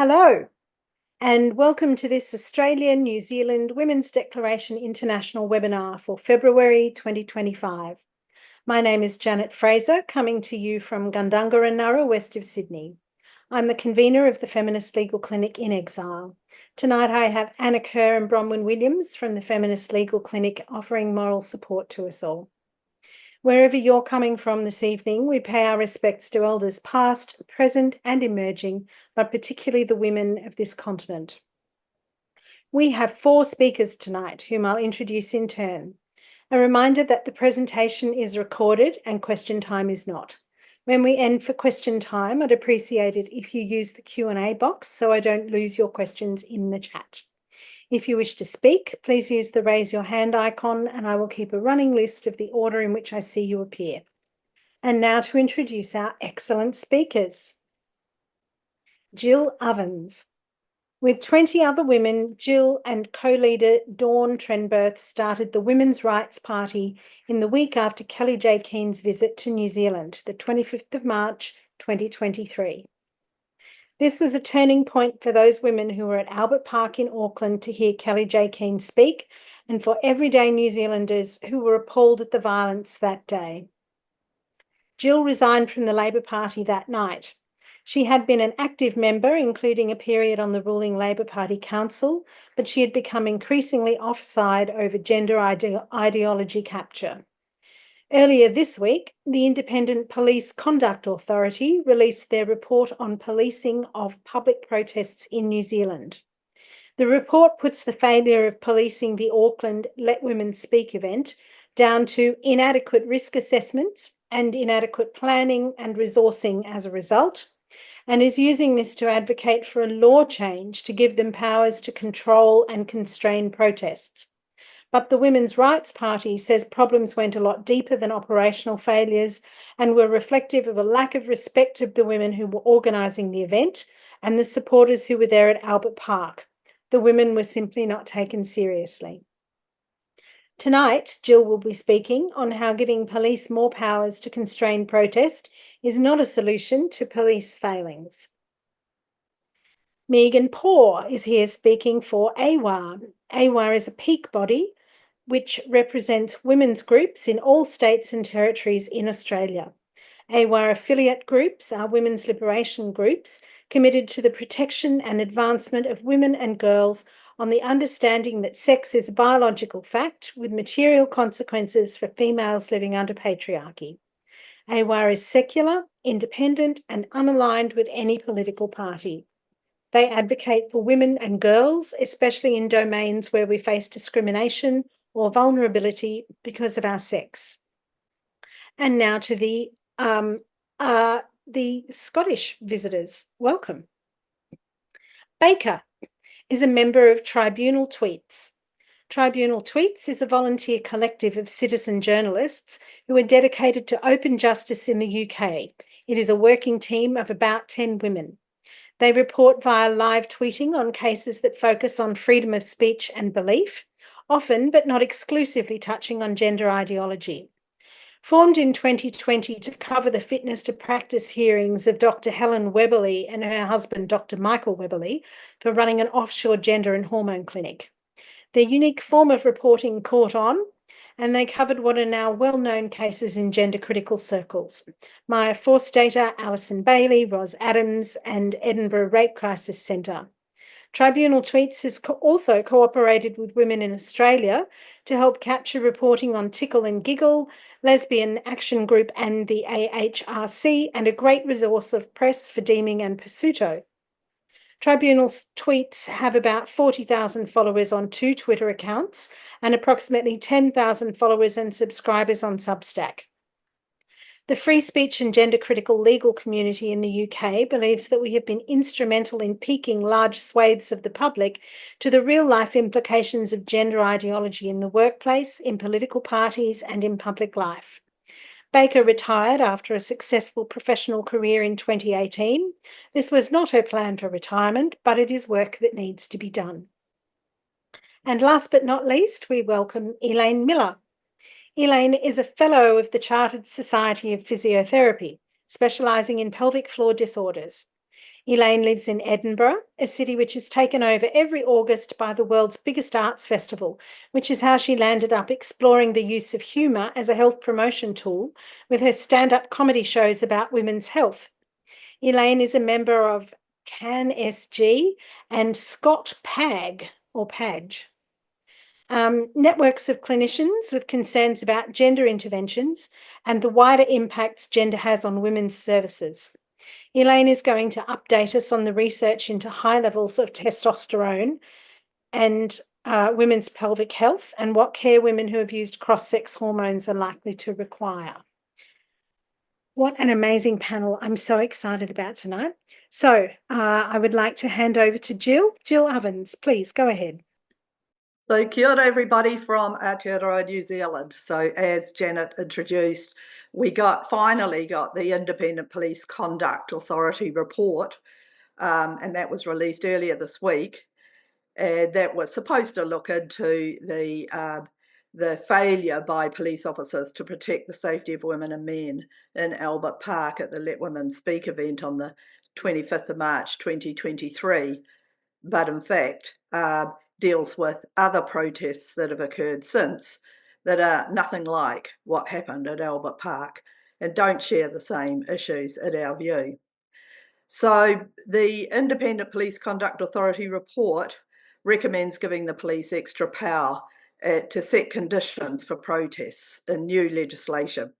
Hello, and welcome to this Australian-New Zealand Women's Declaration International webinar for February 2025. My name is Janet Fraser, coming to you from Gundarra, west of Sydney. I'm the convener of the Feminist Legal Clinic in Exile. Tonight I have Anna Kerr and Bronwyn Williams from the Feminist Legal Clinic offering moral support to us all. Wherever you're coming from this evening, we pay our respects to elders past, present and emerging, but particularly the women of this continent. We have 4 speakers tonight, whom I'll introduce in turn. A reminder that the presentation is recorded and question time is not. When we end for question time, I'd appreciate it if you use the Q&A box so I don't lose your questions in the chat. If you wish to speak, please use the raise your hand icon and I will keep a running list of the order in which I see you appear. And now to introduce our excellent speakers. Jill Ovens. With 20 other women, Jill and co-leader Dawn Trenberth started the Women's Rights Party in the week after Kelly J. Keen's visit to New Zealand, the 25th of March, 2023. This was a turning point for those women who were at Albert Park in Auckland to hear Kelly J. Keen speak, and for everyday New Zealanders who were appalled at the violence that day. Jill resigned from the Labor Party that night. She had been an active member, including a period on the ruling Labor Party Council, but she had become increasingly offside over gender ideology capture. Earlier this week, the Independent Police Conduct Authority released their report on policing of public protests in New Zealand. The report puts the failure of policing the Auckland Let Women Speak event down to inadequate risk assessments and inadequate planning and resourcing as a result, and is using this to advocate for a law change to give them powers to control and constrain protests. But the Women's Rights Party says problems went a lot deeper than operational failures and were reflective of a lack of respect of the women who were organising the event and the supporters who were there at Albert Park. The women were simply not taken seriously. Tonight, Jill will be speaking on how giving police more powers to constrain protest is not a solution to police failings. Megan Poore is here speaking for AAWAA. AAWAA is a peak body which represents women's groups in all states and territories in Australia. AAWAA affiliate groups are women's liberation groups committed to the protection and advancement of women and girls on the understanding that sex is a biological fact with material consequences for females living under patriarchy. AAWAA is secular, independent, and unaligned with any political party. They advocate for women and girls, especially in domains where we face discrimination or vulnerability because of our sex. And now to the Scottish visitors. Welcome. Baker is a member of Tribunal Tweets. Tribunal Tweets is a volunteer collective of citizen journalists who are dedicated to open justice in the UK. It is a working team of about 10 women. They report via live tweeting on cases that focus on freedom of speech and belief, often but not exclusively touching on gender ideology. Formed in 2020 to cover the fitness to practice hearings of Dr. Helen Webberley and her husband, Dr. Michael Webberley, for running an offshore gender and hormone clinic. Their unique form of reporting caught on, and they covered what are now well-known cases in gender-critical circles. Maya Forstater, Alison Bailey, Ros Adams, and Edinburgh Rape Crisis Centre. Tribunal Tweets has also cooperated with Women in Australia to help capture reporting on Tickle and Giggle, Lesbian Action Group and the AHRC, and a great resource of press for Deeming and Pursuto. Tribunal's tweets have about 40,000 followers on 2 Twitter accounts and approximately 10,000 followers and subscribers on Substack. The free speech and gender-critical legal community in the UK believes that we have been instrumental in piquing large swathes of the public to the real-life implications of gender ideology in the workplace, in political parties, and in public life. Baker retired after a successful professional career in 2018. This was not her plan for retirement, but it is work that needs to be done. And last but not least, we welcome Elaine Miller. Elaine is a fellow of the Chartered Society of Physiotherapy, specialising in pelvic floor disorders. Elaine lives in Edinburgh, a city which is taken over every August by the world's biggest arts festival, which is how she landed up exploring the use of humour as a health promotion tool with her stand-up comedy shows about women's health. Elaine is a member of Can SG and Scott PAG or PAG. Networks of clinicians with concerns about gender interventions and the wider impacts gender has on women's services. Elaine is going to update us on the research into high levels of testosterone and women's pelvic health and what care women who have used cross-sex hormones are likely to require. What an amazing panel. I'm so excited about tonight. So I would like to hand over to Jill. Jill Ovens, please go ahead. So kia ora everybody from Aotearoa, New Zealand. So as Janet introduced, we finally got the Independent Police Conduct Authority report, and that was released earlier this week. That was supposed to look into the failure by police officers to protect the safety of women and men in Albert Park at the Let Women Speak event on the 25th of March 2023. But in fact, deals with other protests that have occurred since that are nothing like what happened at Albert Park and don't share the same issues in our view. So the Independent Police Conduct Authority report recommends giving the police extra power to set conditions for protests in new legislation.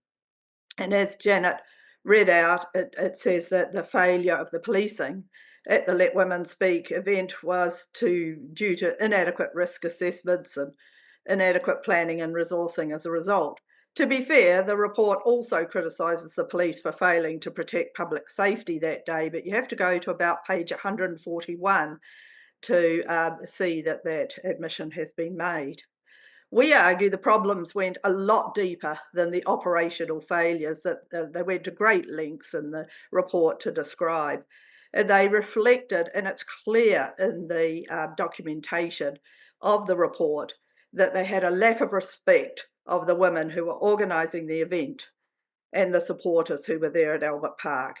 And as Janet read out, it says that the failure of the policing at the Let Women Speak event was due to inadequate risk assessments and inadequate planning and resourcing as a result. To be fair, the report also criticises the police for failing to protect public safety that day, but you have to go to about page 141 to see that that admission has been made. We argue the problems went a lot deeper than the operational failures that they went to great lengths in the report to describe. And they reflected, and it's clear in the documentation of the report, that they had a lack of respect of the women who were organising the event and the supporters who were there at Albert Park.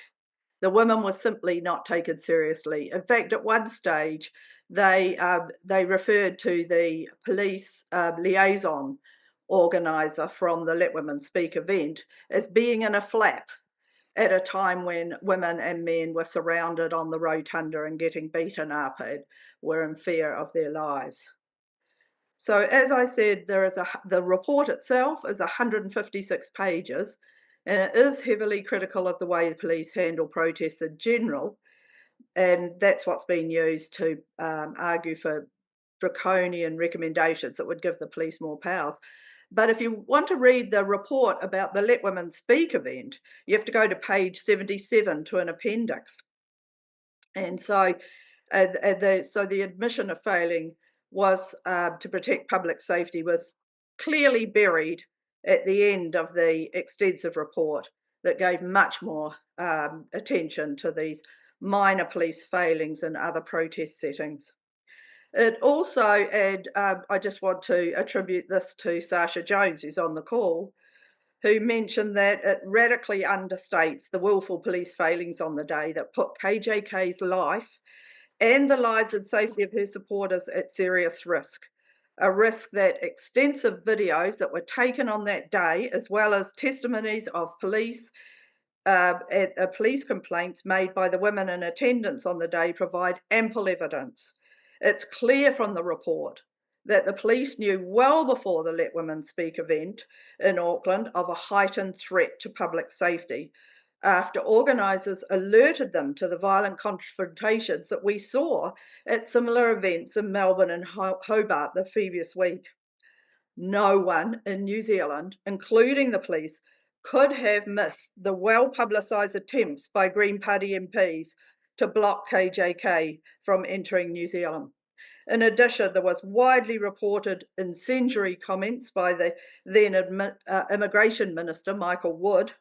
The women were simply not taken seriously. In fact, at one stage, they referred to the police liaison organiser from the Let Women Speak event as being in a flap at a time when women and men were surrounded on the rotunda and getting beaten up and were in fear of their lives. So as I said, the report itself is 156 pages, and it is heavily critical of the way the police handle protests in general, and that's what's been used to argue for draconian recommendations that would give the police more powers. But if you want to read the report about the Let Women Speak event, you have to go to page 77 to an appendix. And so, the admission of failing was to protect public safety was clearly buried at the end of the extensive report that gave much more attention to these minor police failings in other protest settings. It also, and I just want to attribute this to Sasha Jones, who's on the call, who mentioned that it radically understates the willful police failings on the day that put KJK's life and the lives and safety of her supporters at serious risk. A risk that extensive videos that were taken on that day, as well as testimonies of police complaints made by the women in attendance on the day, provide ample evidence. It's clear from the report that the police knew well before the Let Women Speak event in Auckland of a heightened threat to public safety, after organisers alerted them to the violent confrontations that we saw at similar events in Melbourne and Hobart the previous week. No one in New Zealand, including the police, could have missed the well-publicised attempts by Green Party MPs to block KJK from entering New Zealand. In addition, there was widely reported incendiary comments by the then Immigration Minister, Michael Wood,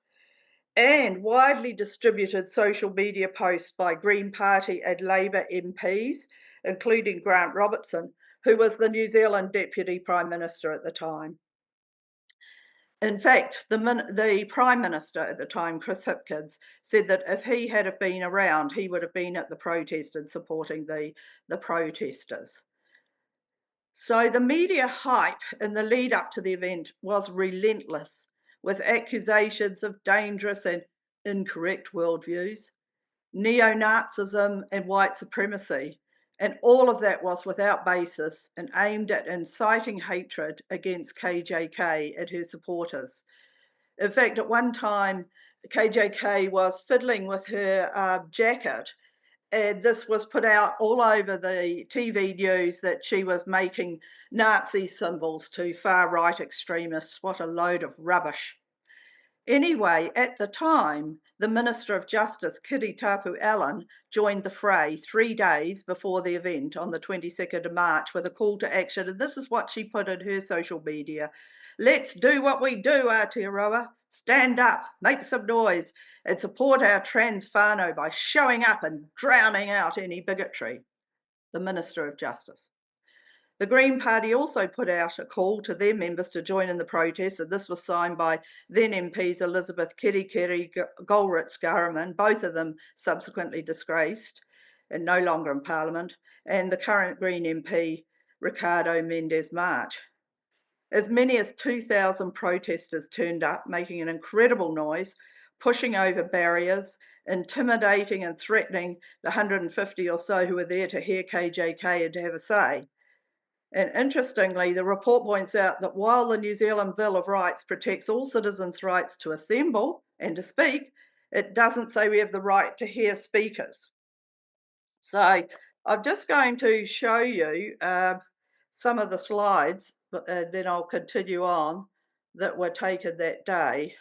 and widely distributed social media posts by Green Party and Labour MPs, including Grant Robertson, who was the New Zealand Deputy Prime Minister at the time. In fact, the Prime Minister at the time, Chris Hipkins, said that if he had have been around, he would have been at the protest and supporting the protesters. So the media hype in the lead up to the event was relentless, with accusations of dangerous and incorrect worldviews, neo-Nazism and white supremacy. And all of that was without basis and aimed at inciting hatred against KJK and her supporters. In fact, at one time, KJK was fiddling with her jacket, and this was put out all over the TV news that she was making Nazi symbols to far-right extremists. What a load of rubbish. Anyway, at the time, the Minister of Justice, Kiri Tapu Allen, joined the fray 3 days before the event on the 22nd of March with a call to action. And this is what she put in her social media. Let's do what we do, Aotearoa. Stand up, make some noise, and support our trans whānau by showing up and drowning out any bigotry. The Minister of Justice. The Green Party also put out a call to their members to join in the protest, and this was signed by then MPs Elizabeth Kirikiri Golritz-Garriman, both of them subsequently disgraced and no longer in Parliament, and the current Green MP Ricardo Mendes March. As many as 2,000 protesters turned up, making an incredible noise, pushing over barriers, intimidating and threatening the 150 or so who were there to hear KJK and to have a say. And interestingly, the report points out that while the New Zealand Bill of Rights protects all citizens' rights to assemble and to speak, it doesn't say we have the right to hear speakers. So I'm just going to show you some of the slides, but then I'll continue on, that were taken that day.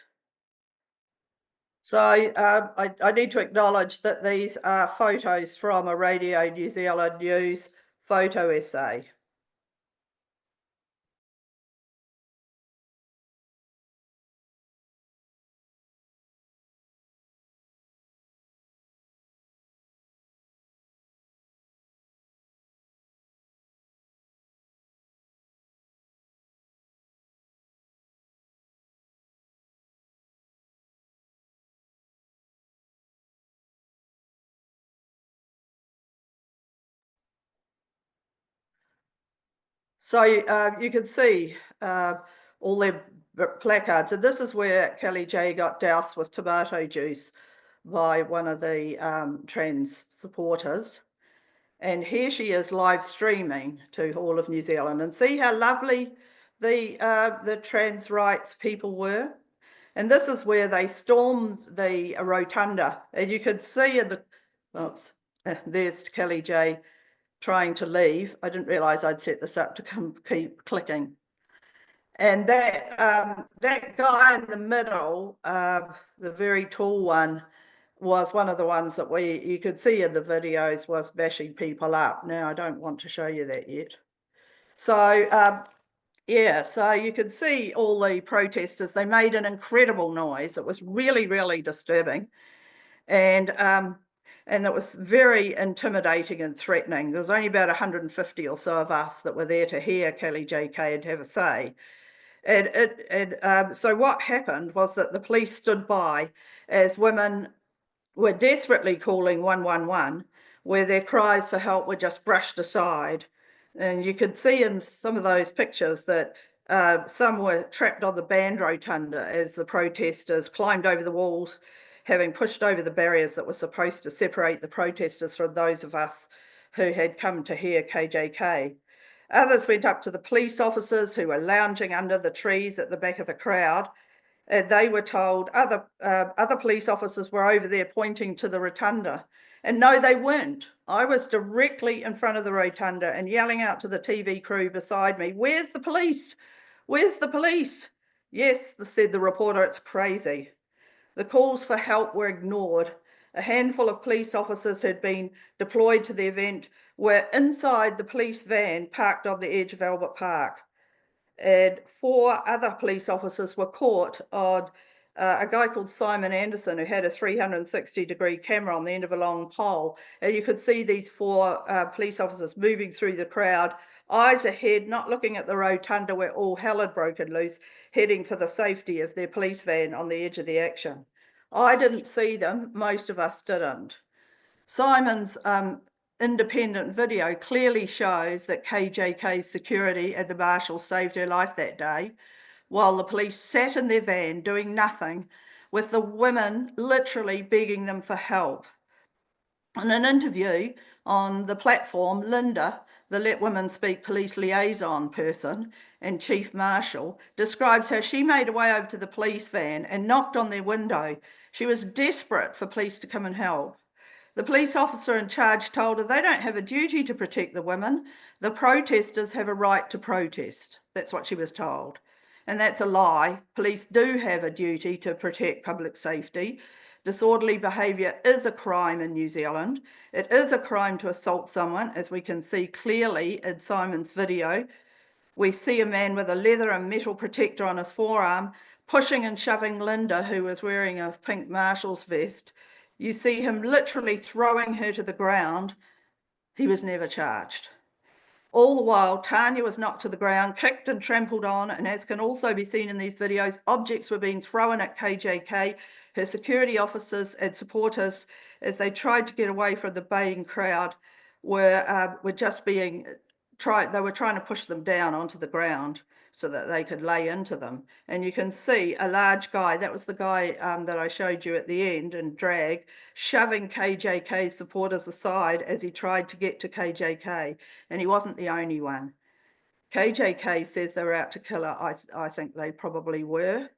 So I need to acknowledge that these are photos from a Radio New Zealand News photo essay. So you can see all their placards, and this is where Kelly J got doused with tomato juice by one of the trans supporters. And here she is live streaming to all of New Zealand, and see how lovely the trans rights people were. And this is where they stormed the rotunda, and you could see in the, oops, there's Kelly J trying to leave. I didn't realise I'd set this up to keep clicking. And that guy in the middle, the very tall one, was one of the ones that you could see in the videos was bashing people up. Now, I don't want to show you that yet. So, yeah, so you could see all the protesters. They made an incredible noise. It was really, really disturbing. And it was very intimidating and threatening. There was only about 150 or so of us that were there to hear Kelly JK and have a say. And so what happened was that the police stood by as women were desperately calling 111, where their cries for help were just brushed aside. And you could see in some of those pictures that some were trapped on the band rotunda as the protesters climbed over the walls, having pushed over the barriers that were supposed to separate the protesters from those of us who had come to hear KJK. Others went up to the police officers who were lounging under the trees at the back of the crowd, and they were told other police officers were over there pointing to the rotunda. And no, they weren't. I was directly in front of the rotunda and yelling out to the TV crew beside me, "Where's the police? Where's the police?" "Yes," said the reporter, "it's crazy." The calls for help were ignored. A handful of police officers had been deployed to the event, were inside the police van parked on the edge of Albert Park. And 4 other police officers were caught on a guy called Simon Anderson who had a 360-degree camera on the end of a long pole. And you could see these four police officers moving through the crowd, eyes ahead, not looking at the rotunda where all hell had broken loose, heading for the safety of their police van on the edge of the action. I didn't see them, most of us didn't. Simon's independent video clearly shows that KJK's security and the marshals saved her life that day, while the police sat in their van doing nothing, with the women literally begging them for help. In an interview on the platform, Linda, the Let Women Speak police liaison person and chief marshal, describes how she made her way over to the police van and knocked on their window. She was desperate for police to come and help. The police officer in charge told her they don't have a duty to protect the women. The protesters have a right to protest. That's what she was told. And that's a lie. Police do have a duty to protect public safety. Disorderly behaviour is a crime in New Zealand. It is a crime to assault someone, as we can see clearly in Simon's video. We see a man with a leather and metal protector on his forearm pushing and shoving Linda, who was wearing a pink marshal's vest. You see him literally throwing her to the ground. He was never charged. All the while, Tanya was knocked to the ground, kicked and trampled on, and as can also be seen in these videos, objects were being thrown at KJK. Her security officers and supporters, as they tried to get away from the baying crowd, were just being tried. They were trying to push them down onto the ground so that they could lay into them. And you can see a large guy, that was the guy that I showed you at the end in drag, shoving KJK supporters aside as he tried to get to KJK. And he wasn't the only one. KJK says they were out to kill her. I think they probably were.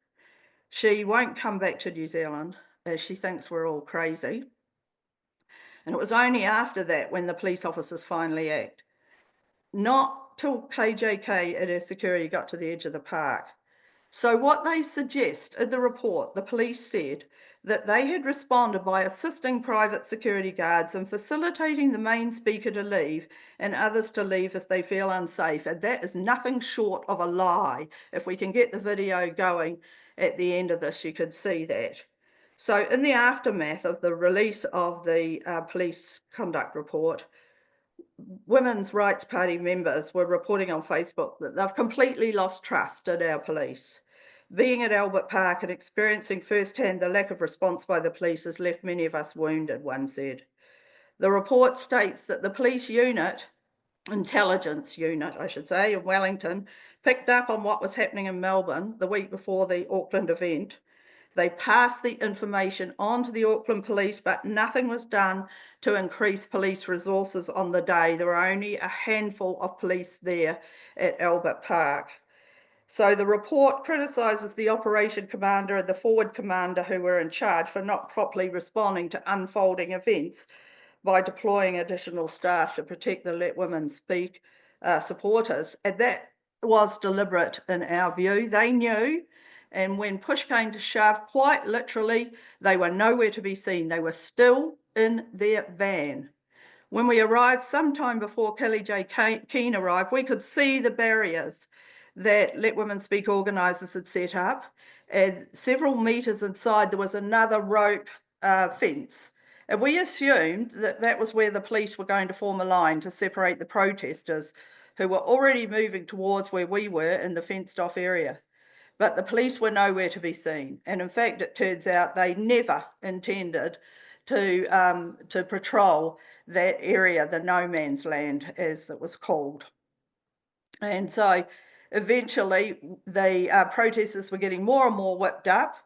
She won't come back to New Zealand as she thinks we're all crazy. And it was only after that when the police officers finally act. Not till KJK and her security got to the edge of the park. So what they suggest in the report, the police said that they had responded by assisting private security guards and facilitating the main speaker to leave and others to leave if they feel unsafe. And that is nothing short of a lie. If we can get the video going at the end of this, you could see that. So in the aftermath of the release of the police conduct report, Women's Rights Party members were reporting on Facebook that they've completely lost trust in our police. Being at Albert Park and experiencing firsthand the lack of response by the police has left many of us wounded, one said. The report states that the police unit, intelligence unit, I should say, in Wellington, picked up on what was happening in Melbourne the week before the Auckland event. They passed the information on to the Auckland Police, but nothing was done to increase police resources on the day. There were only a handful of police there at Albert Park. So the report criticises the operation commander and the forward commander who were in charge for not properly responding to unfolding events by deploying additional staff to protect the Let Women Speak supporters. And that was deliberate in our view. They knew. And when push came to shove, quite literally, they were nowhere to be seen. They were still in their van. When we arrived, sometime before Kelly J. Keane arrived, we could see the barriers that Let Women Speak organisers had set up. And several metres inside, there was another rope fence. And we assumed that that was where the police were going to form a line to separate the protesters who were already moving towards where we were in the fenced-off area. But the police were nowhere to be seen. And in fact, it turns out they never intended to patrol that area, the no man's land, as it was called. And so eventually the protesters were getting more and more whipped up.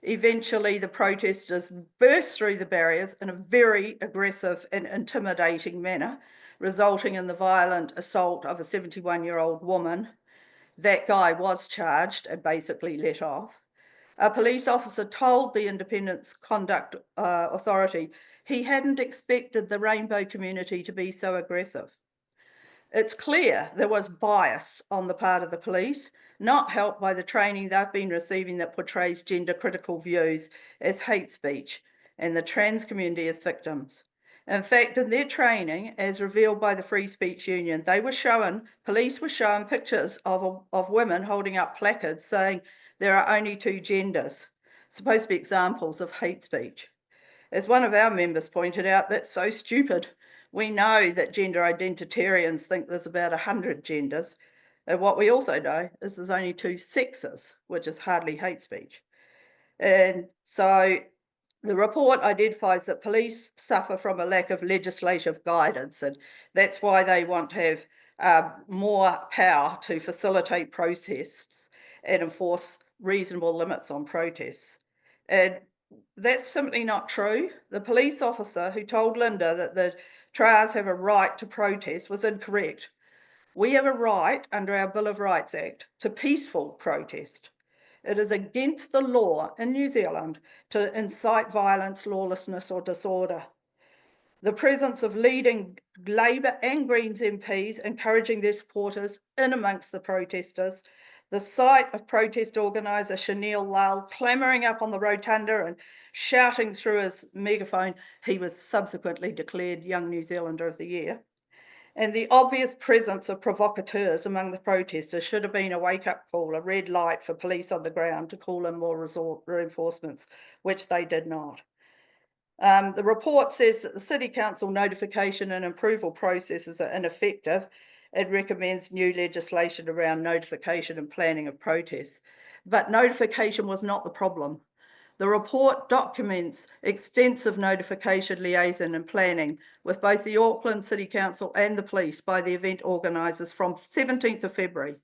Eventually the protesters burst through the barriers in a very aggressive and intimidating manner, resulting in the violent assault of a 71-year-old woman. That guy was charged and basically let off. A police officer told the Independence Conduct Authority he hadn't expected the rainbow community to be so aggressive. It's clear there was bias on the part of the police, not helped by the training they've been receiving that portrays gender-critical views as hate speech and the trans community as victims. In fact, in their training, as revealed by the Free Speech Union, police were shown pictures of women holding up placards saying there are only two genders. supposed to be examples of hate speech. As one of our members pointed out, that's so stupid. We know that gender identitarians think there's about 100 genders. And what we also know is there's only 2 sexes, which is hardly hate speech. And so the report identifies that police suffer from a lack of legislative guidance, and that's why they want to have more power to facilitate protests and enforce reasonable limits on protests. And that's simply not true. The police officer who told Linda that the Tras have a right to protest was incorrect. We have a right under our Bill of Rights Act to peaceful protest. It is against the law in New Zealand to incite violence, lawlessness or disorder. The presence of leading Labour and Greens MPs encouraging their supporters in amongst the protesters, the sight of protest organiser Chanel Lal clamouring up on the rotunda and shouting through his megaphone, he was subsequently declared Young New Zealander of the Year, and the obvious presence of provocateurs among the protesters should have been a wake-up call, a red light for police on the ground to call in more reinforcements, which they did not. The report says that the City Council notification and approval processes are ineffective. It recommends new legislation around notification and planning of protests. But notification was not the problem. The report documents extensive notification, liaison and planning with both the Auckland City Council and the police by the event organisers from 17th of February,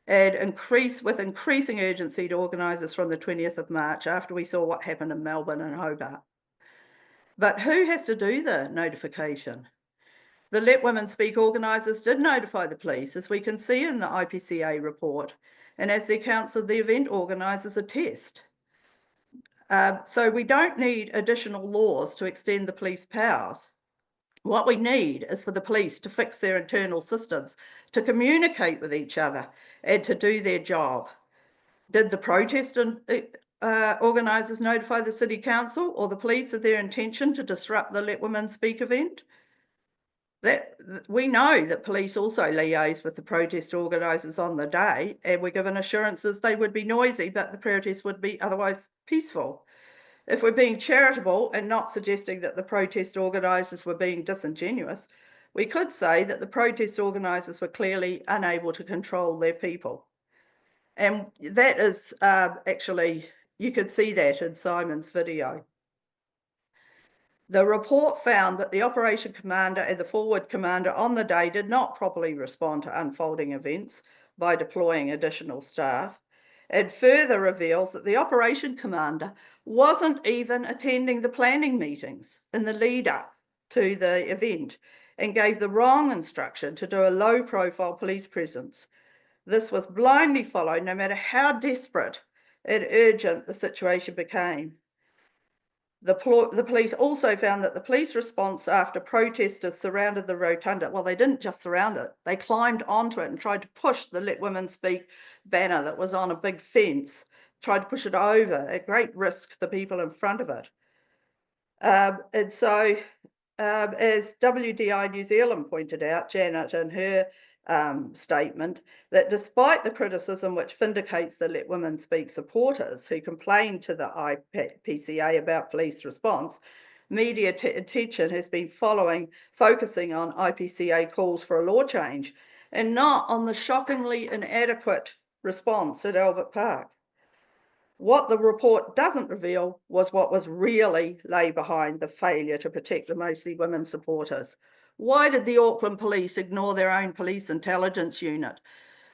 and with increasing urgency to organisers from the 20th of March after we saw what happened in Melbourne and Hobart. But who has to do the notification? The Let Women Speak organisers did notify the police, as we can see in the IPCA report, and as the accounts of the event organisers attest. So we don't need additional laws to extend the police powers. What we need is for the police to fix their internal systems, to communicate with each other and to do their job. Did the protest organisers notify the City Council or the police of their intention to disrupt the Let Women Speak event? We know that police also liaise with the protest organisers on the day, and were given assurances they would be noisy, but the protest would be otherwise peaceful. If we're being charitable and not suggesting that the protest organisers were being disingenuous, we could say that the protest organisers were clearly unable to control their people. And that is actually, you could see that in Simon's video. The report found that the operation commander and the forward commander on the day did not properly respond to unfolding events by deploying additional staff. It further reveals that the operation commander wasn't even attending the planning meetings in the lead up to the event and gave the wrong instruction to do a low-profile police presence. This was blindly followed no matter how desperate and urgent the situation became. The police also found that the police response after protesters surrounded the rotunda, well, they didn't just surround it, they climbed onto it and tried to push the Let Women Speak banner that was on a big fence, tried to push it over at great risk to the people in front of it. And so, as WDI New Zealand pointed out, Janet, in her statement, that despite the criticism which vindicates the Let Women Speak supporters who complained to the IPCA about police response, media attention has been focusing on IPCA calls for a law change and not on the shockingly inadequate response at Albert Park. What the report doesn't reveal was what was really lay behind the failure to protect the mostly women supporters. Why did the Auckland Police ignore their own police intelligence unit,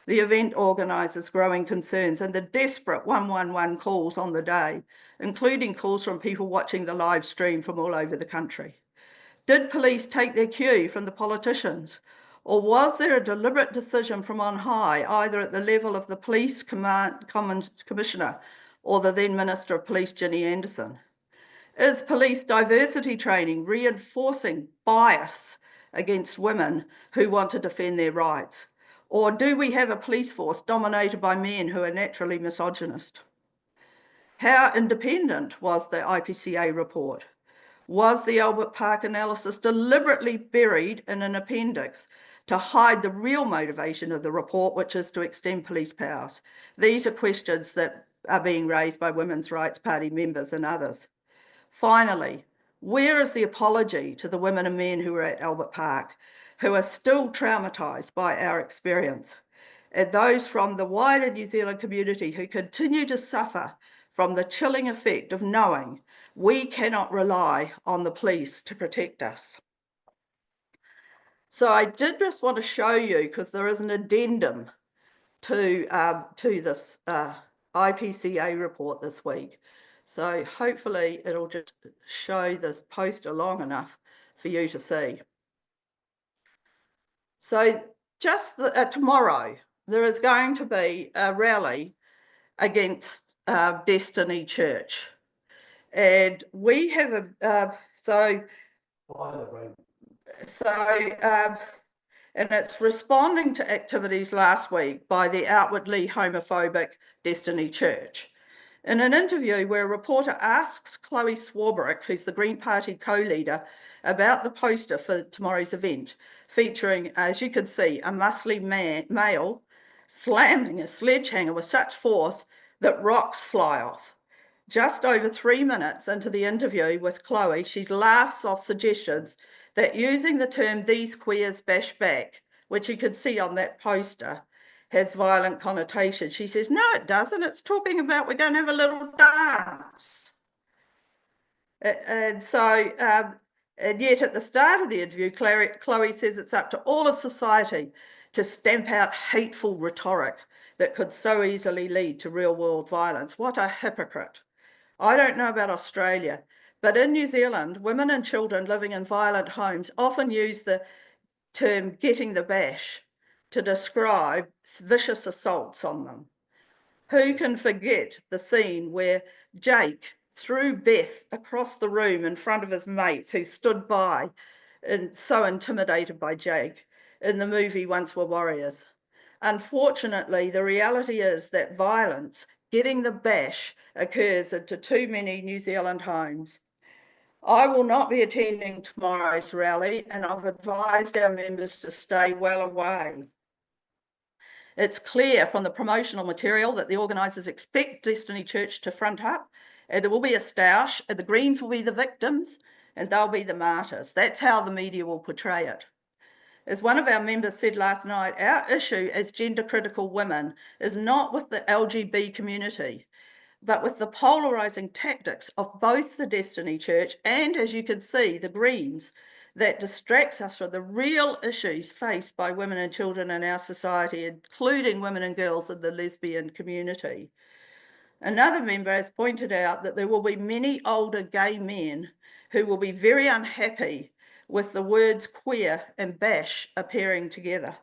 the event organisers' growing concerns and the desperate 111 calls on the day, including calls from people watching the live stream from all over the country? Did police take their cue from the politicians? Or was there a deliberate decision from on high, either at the level of the Police Commissioner or the then Minister of Police, Ginny Anderson? Is police diversity training reinforcing bias against women who want to defend their rights? Or do we have a police force dominated by men who are naturally misogynist? How independent was the IPCA report? Was the Albert Park analysis deliberately buried in an appendix to hide the real motivation of the report, which is to extend police powers? These are questions that are being raised by Women's Rights Party members and others. Finally, where is the apology to the women and men who were at Albert Park, who are still traumatised by our experience, and those from the wider New Zealand community who continue to suffer from the chilling effect of knowing we cannot rely on the police to protect us? So I did just want to show you, because there is an addendum to this IPCA report this week. So hopefully it'll just show this poster long enough for you to see. So just tomorrow, there is going to be a rally against Destiny Church. And we have and it's responding to activities last week by the outwardly homophobic Destiny Church. In an interview where a reporter asks Chloe Swarbrick, who's the Green Party co-leader, about the poster for tomorrow's event, featuring, as you can see, a muscly male slamming a sledgehammer with such force that rocks fly off. Just over 3 minutes into the interview with Chloe, she laughs off suggestions that using the term "these queers bash back," which you could see on that poster, has violent connotations. She says, no, it doesn't. It's talking about we're going to have a little dance. And so, and yet at the start of the interview, Chloe says it's up to all of society to stamp out hateful rhetoric that could so easily lead to real world violence. What a hypocrite. I don't know about Australia, but in New Zealand, women and children living in violent homes often use the term "getting the bash" to describe vicious assaults on them. Who can forget the scene where Jake threw Beth across the room in front of his mates who stood by and so intimidated by Jake in the movie Once Were Warriors? Unfortunately, the reality is that violence, getting the bash, occurs into too many New Zealand homes. I will not be attending tomorrow's rally, and I've advised our members to stay well away. It's clear from the promotional material that the organisers expect Destiny Church to front up, and there will be a stoush, and the Greens will be the victims, and they'll be the martyrs. That's how the media will portray it. As one of our members said last night, our issue as gender-critical women is not with the LGB community, but with the polarising tactics of both the Destiny Church and, as you can see, the Greens, that distracts us from the real issues faced by women and children in our society, including women and girls in the lesbian community. Another member has pointed out that there will be many older gay men who will be very unhappy with the words queer and bash appearing together.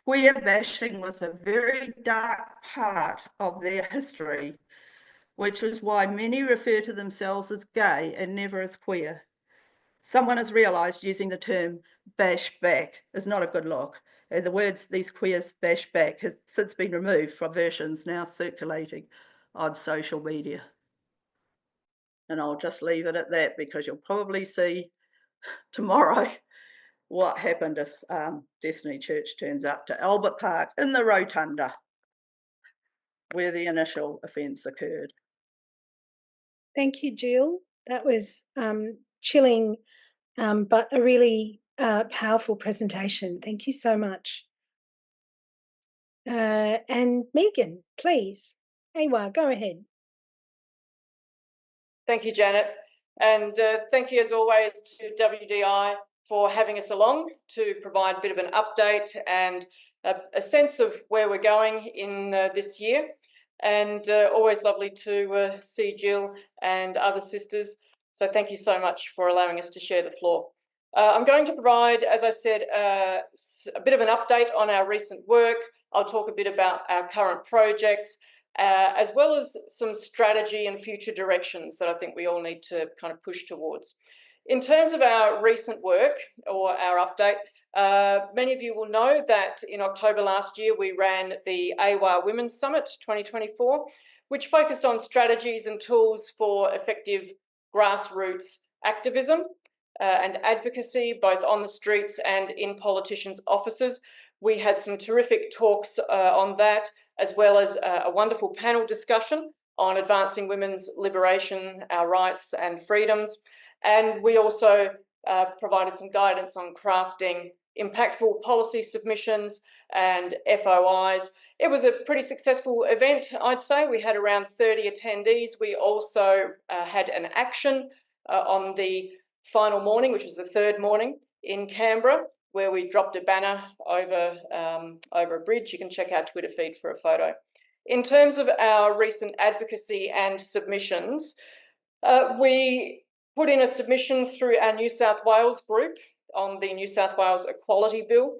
Queer bashing was a very dark part of their history, which is why many refer to themselves as gay and never as queer. Someone has realised using the term bash back is not a good look. And the words "these queers bash back" has since been removed from versions now circulating on social media. And I'll just leave it at that, because you'll probably see tomorrow what happened if Destiny Church turns up to Albert Park in the rotunda where the initial offence occurred. Thank you, Jill. That was chilling, but a really powerful presentation. Thank you so much. And Megan, please. AAWAA, go ahead. Thank you, Janet. And thank you, as always, to WDI for having us along to provide a bit of an update and a sense of where we're going in this year. And always lovely to see Jill and other sisters. So thank you so much for allowing us to share the floor. I'm going to provide, as I said, a bit of an update on our recent work. I'll talk a bit about our current projects, as well as some strategy and future directions that I think we all need to kind of push towards. In terms of our recent work or our update, many of you will know that in October last year we ran the AAWAA Women's Summit 2024, which focused on strategies and tools for effective grassroots activism and advocacy, both on the streets and in politicians' offices. We had some terrific talks on that, as well as a wonderful panel discussion on advancing women's liberation, our rights and freedoms. And we also provided some guidance on crafting impactful policy submissions and FOIs. It was a pretty successful event, I'd say. We had around 30 attendees. We also had an action on the final morning, which was the third morning in Canberra, where we dropped a banner over a bridge. You can check our Twitter feed for a photo. In terms of our recent advocacy and submissions, we put in a submission through our New South Wales group on the New South Wales Equality Bill.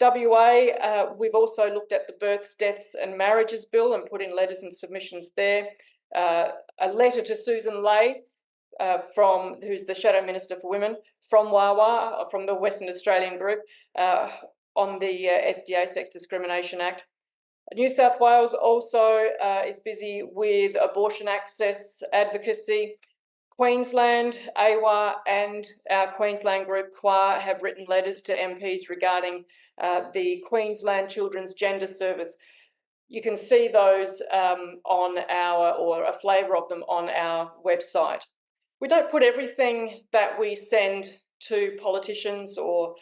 WA, we've also looked at the Births, Deaths and Marriages Bill and put in letters and submissions there. A letter to Susan Ley, who's the Shadow Minister for Women, from AAWAA, from the Western Australian group, on the SDA Sex Discrimination Act. New South Wales also is busy with abortion access advocacy. Queensland, AAWAA and our Queensland group, QA, have written letters to MPs regarding the Queensland Children's Gender Service. You can see those on or a flavour of them on our website. We don't put everything that we send to politicians or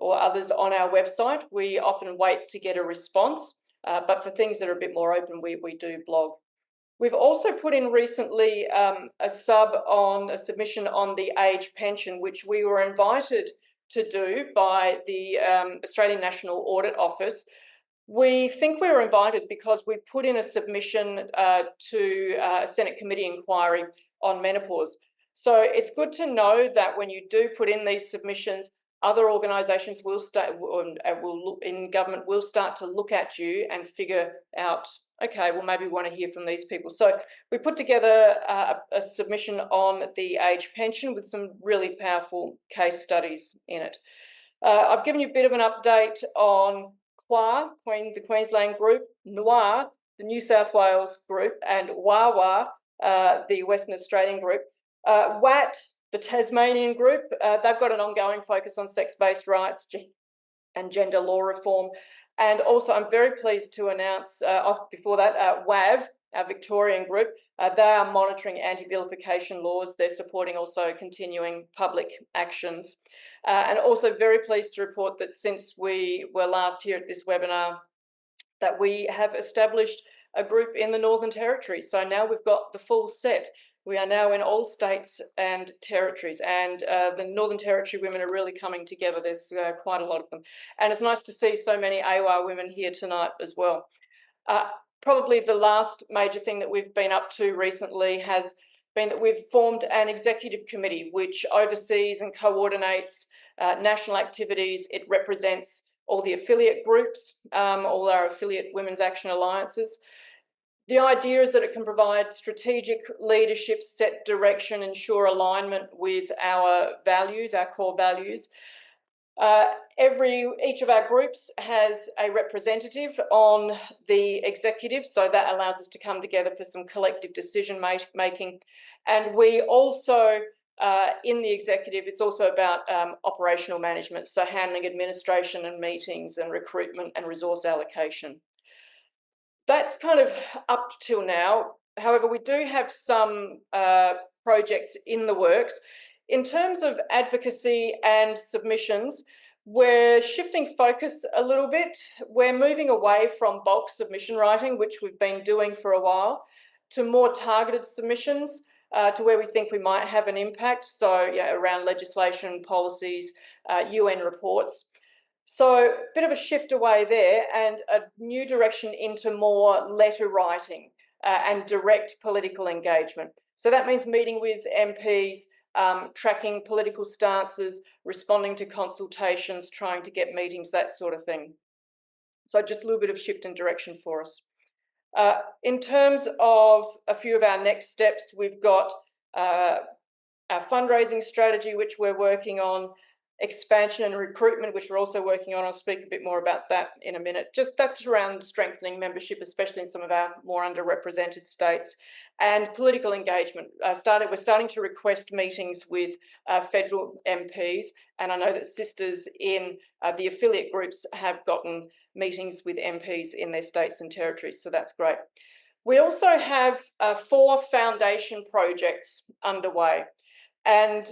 others on our website. We often wait to get a response, but for things that are a bit more open, we do blog. We've also put in recently a submission on the age pension, which we were invited to do by the Australian National Audit Office. We think we were invited because we put in a submission to a Senate committee inquiry on menopause. So it's good to know that when you do put in these submissions, other organisations in government will start to look at you and figure out, okay, well, maybe we want to hear from these people. So we put together a submission on the age pension with some really powerful case studies in it. I've given you a bit of an update on QA, the Queensland group, NWA, the New South Wales group, and WAWA, the Western Australian group. WAT, the Tasmanian group, they've got an ongoing focus on sex-based rights and gender law reform. And also, I'm very pleased to announce, before that, WAV, our Victorian group, they are monitoring anti-vilification laws. They're supporting also continuing public actions. And also very pleased to report that since we were last here at this webinar, that we have established a group in the Northern Territory. So now we've got the full set. We are now in all states and territories, and the Northern Territory women are really coming together. There's quite a lot of them. And it's nice to see so many AUA women here tonight as well. Probably the last major thing that we've been up to recently has been that we've formed an executive committee which oversees and coordinates national activities. It represents all the affiliate groups, all our affiliate Women's Action Alliances. The idea is that it can provide strategic leadership, set direction, ensure alignment with our values, our core values. Each of our groups has a representative on the executive, so that allows us to come together for some collective decision making. And we also, in the executive, it's also about operational management, so handling administration and meetings and recruitment and resource allocation. That's kind of up till now. However, we do have some projects in the works. In terms of advocacy and submissions, we're shifting focus a little bit. We're moving away from bulk submission writing, which we've been doing for a while, to more targeted submissions to where we think we might have an impact. So yeah, around legislation, policies, UN reports. So a bit of a shift away there and a new direction into more letter writing and direct political engagement. So that means meeting with MPs, tracking political stances, responding to consultations, trying to get meetings, that sort of thing. So just a little bit of shift in direction for us. In terms of a few of our next steps, we've got our fundraising strategy, which we're working on, expansion and recruitment, which we're also working on. I'll speak a bit more about that in a minute. Just that's around strengthening membership, especially in some of our more underrepresented states, and political engagement. We're starting to request meetings with federal MPs, and I know that sisters in the affiliate groups have gotten meetings with MPs in their states and territories, so that's great. We also have 4 foundation projects underway. And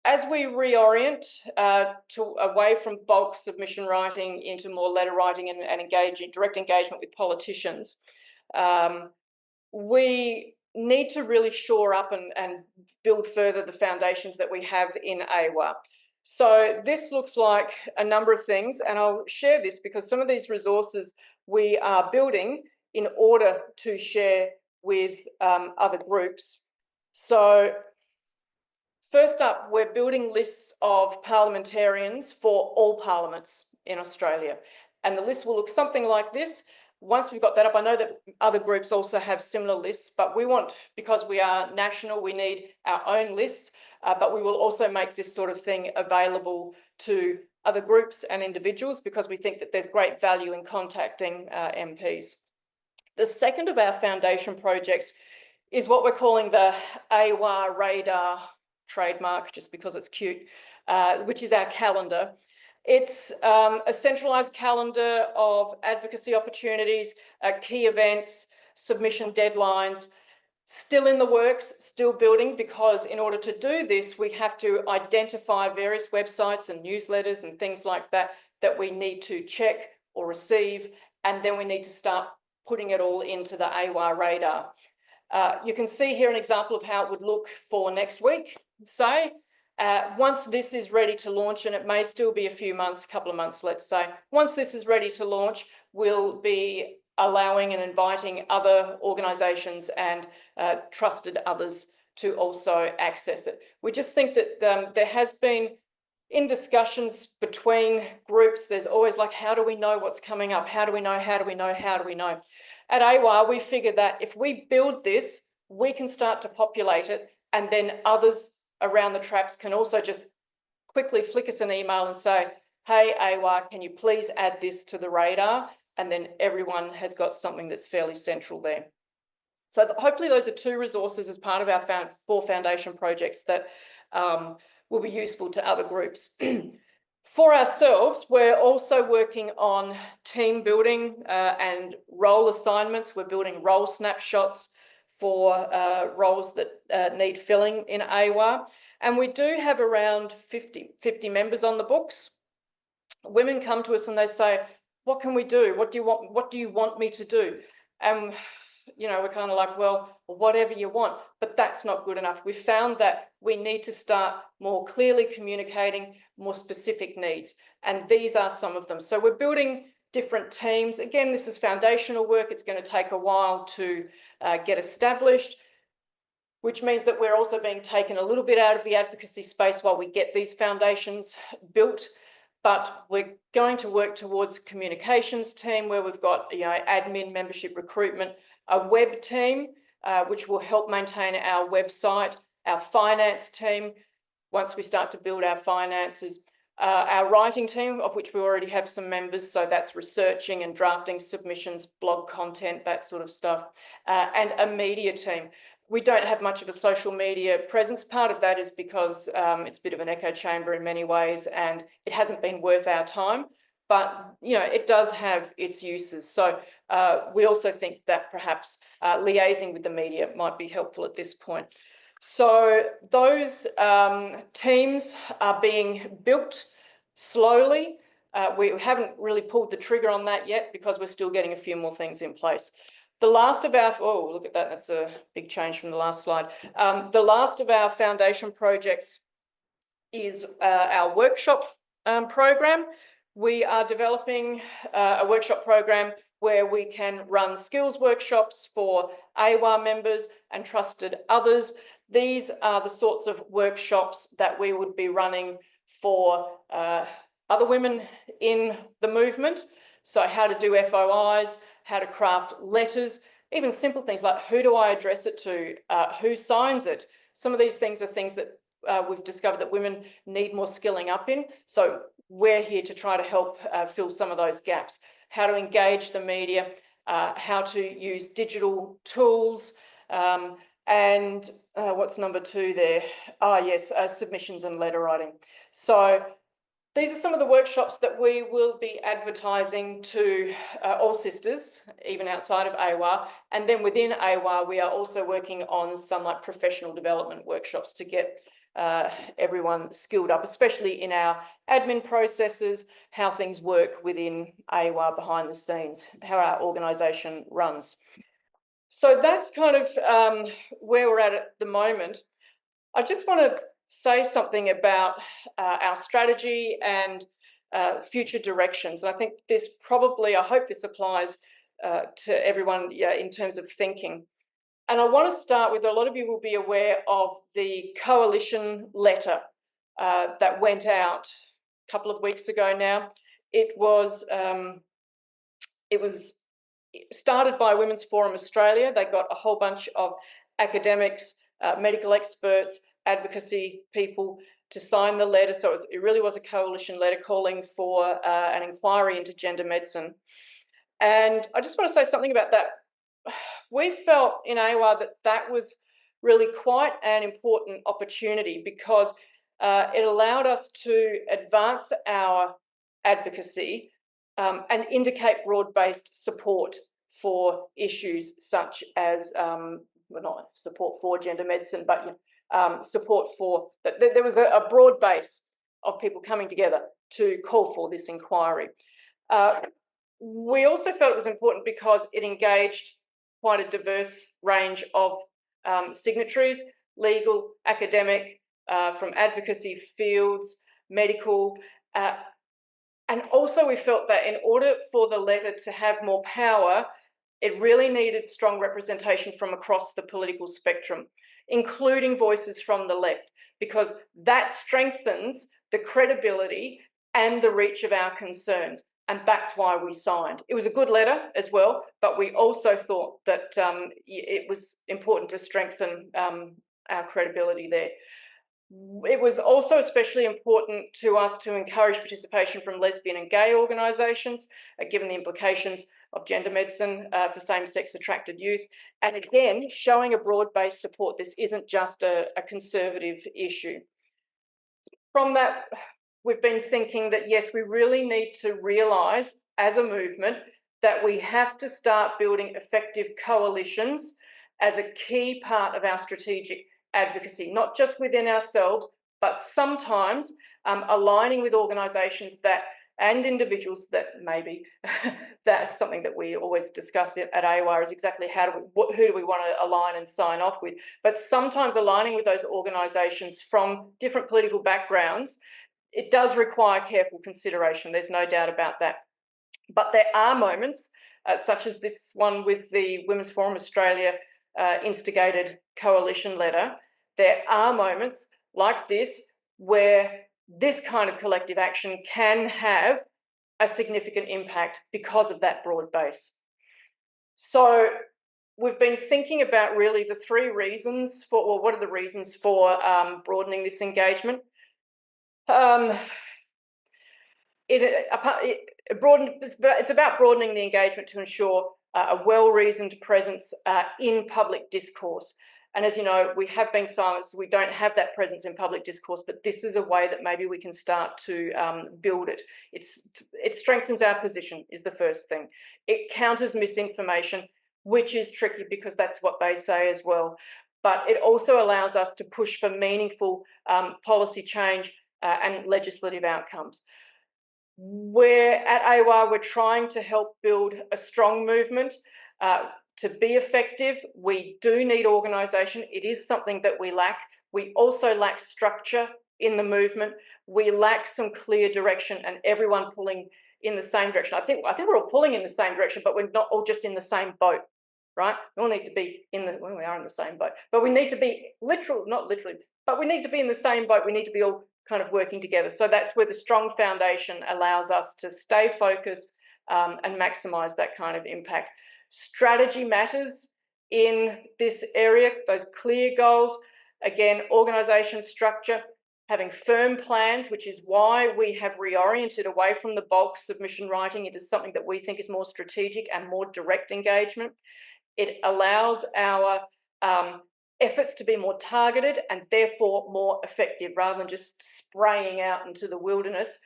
as we reorient away from bulk submission writing into more letter writing and direct engagement with politicians, we need to really shore up and build further the foundations that we have in AAWAA. So this looks like a number of things, and I'll share this because some of these resources we are building in order to share with other groups. So first up, we're building lists of parliamentarians for all parliaments in Australia. And the list will look something like this. Once we've got that up, I know that other groups also have similar lists, but we want, because we are national, we need our own lists, but we will also make this sort of thing available to other groups and individuals because we think that there's great value in contacting MPs. The second of our foundation projects is what we're calling the AAWAA radar trademark, just because it's cute, which is our calendar. It's a centralised calendar of advocacy opportunities, key events, submission deadlines, still in the works, still building, because in order to do this, we have to identify various websites and newsletters and things like that that we need to check or receive, and then we need to start putting it all into the AAWAA radar. You can see here an example of how it would look for next week, say. Once this is ready to launch, and it may still be a few months, couple of months, let's say, once this is ready to launch, we'll be allowing and inviting other organisations and trusted others to also access it. We just think that there has been, in discussions between groups, there's always like, how do we know what's coming up? How do we know? How do we know? How do we know? At AAWAA, we figured that if we build this, we can start to populate it, and then others around the traps can also just quickly flick us an email and say, hey, AAWAA, can you please add this to the radar? And then everyone has got something that's fairly central there. So hopefully those are 2 resources as part of our 4 foundation projects that will be useful to other groups. For ourselves, we're also working on team building and role assignments. We're building role snapshots for roles that need filling in AAWAA. And we do have around 50 members on the books. Women come to us and they say, what can we do? What do you want me to do? And you know, we're kind of like, well, whatever you want, but that's not good enough. We found that we need to start more clearly communicating more specific needs, and these are some of them. So we're building different teams. Again, this is foundational work. It's going to take a while to get established, which means that we're also being taken a little bit out of the advocacy space while we get these foundations built. But we're going to work towards a communications team where we've got, you know, admin, membership, recruitment, a web team, which will help maintain our website, our finance team, once we start to build our finances, our writing team, of which we already have some members, so that's researching and drafting submissions, blog content, that sort of stuff, and a media team. We don't have much of a social media presence. Part of that is because it's a bit of an echo chamber in many ways, and it hasn't been worth our time. But, you know, it does have its uses. So we also think that perhaps liaising with the media might be helpful at this point. So those teams are being built slowly. We haven't really pulled the trigger on that yet because we're still getting a few more things in place. The last of our, oh, look at that, that's a big change from the last slide. The last of our foundation projects is our workshop program. We are developing a workshop program where we can run skills workshops for AAWAA members and trusted others. These are the sorts of workshops that we would be running for other women in the movement. So how to do FOIs, how to craft letters, even simple things like who do I address it to, who signs it. Some of these things are things that we've discovered that women need more skilling up in. So we're here to try to help fill some of those gaps. How to engage the media, how to use digital tools, and what's number 2 there? Oh, yes, submissions and letter writing. So These are some of the workshops that we will be advertising to all sisters, even outside of AAWAA. And then within AAWAA, we are also working on some like professional development workshops to get everyone skilled up, especially in our admin processes, how things work within AAWAA behind the scenes, how our organisation runs. So that's kind of where we're at the moment. I just want to say something about our strategy and future directions. And I think this probably, I hope this applies to everyone in terms of thinking. And I want to start with, a lot of you will be aware of the coalition letter that went out a couple of weeks ago now. It was started by Women's Forum Australia. They got a whole bunch of academics, medical experts, advocacy people to sign the letter. So it really was a coalition letter calling for an inquiry into gender medicine. And I just want to say something about that. We felt in AAWAA that that was really quite an important opportunity, because it allowed us to advance our advocacy and indicate broad-based support for issues such as, well, not support for gender medicine, but support for, that there was a broad base of people coming together to call for this inquiry. We also felt it was important because it engaged quite a diverse range of signatories, legal, academic, from advocacy fields, medical, and also we felt that in order for the letter to have more power, it really needed strong representation from across the political spectrum, including voices from the left, because that strengthens the credibility and the reach of our concerns. And that's why we signed. It was a good letter as well, but we also thought that it was important to strengthen our credibility there. It was also especially important to us to encourage participation from lesbian and gay organisations, given the implications of gender medicine for same-sex attracted youth. And again, showing a broad-based support. This isn't just a conservative issue. From that, we've been thinking that, yes, we really need to realise as a movement that we have to start building effective coalitions as a key part of our strategic advocacy, not just within ourselves, but sometimes aligning with organisations that and individuals that maybe that's something that we always discuss at AAWAA, is exactly who do we want to align and sign off with. But sometimes aligning with those organisations from different political backgrounds, it does require careful consideration. There's no doubt about that. But there are moments, such as this one with the Women's Forum Australia instigated coalition letter. There are moments like this where this kind of collective action can have a significant impact because of that broad base. So we've been thinking about really the three reasons for, or what are the reasons for broadening this engagement. It's about broadening the engagement to ensure a well-reasoned presence in public discourse. And as you know, we have been silenced. We don't have that presence in public discourse, but this is a way that maybe we can start to build it. It strengthens our position, is the first thing. It counters misinformation, which is tricky because that's what they say as well. But it also allows us to push for meaningful policy change and legislative outcomes. At AAWAA, we're trying to help build a strong movement. To be effective, we do need organisation. It is something that we lack. We also lack structure in the movement. We lack some clear direction and everyone pulling in the same direction. I think we're all pulling in the same direction, but we're not all just in the same boat, right? We all need to be we are in the same boat, but we need to be not literally, but we need to be in the same boat. We need to be all kind of working together. So that's where the strong foundation allows us to stay focused and maximise that kind of impact. Strategy matters in this area, those clear goals. Again, organisation structure, having firm plans, which is why we have reoriented away from the bulk submission writing into something that we think is more strategic and more direct engagement. It allows our efforts to be more targeted and therefore more effective, rather than just spraying out into the wilderness.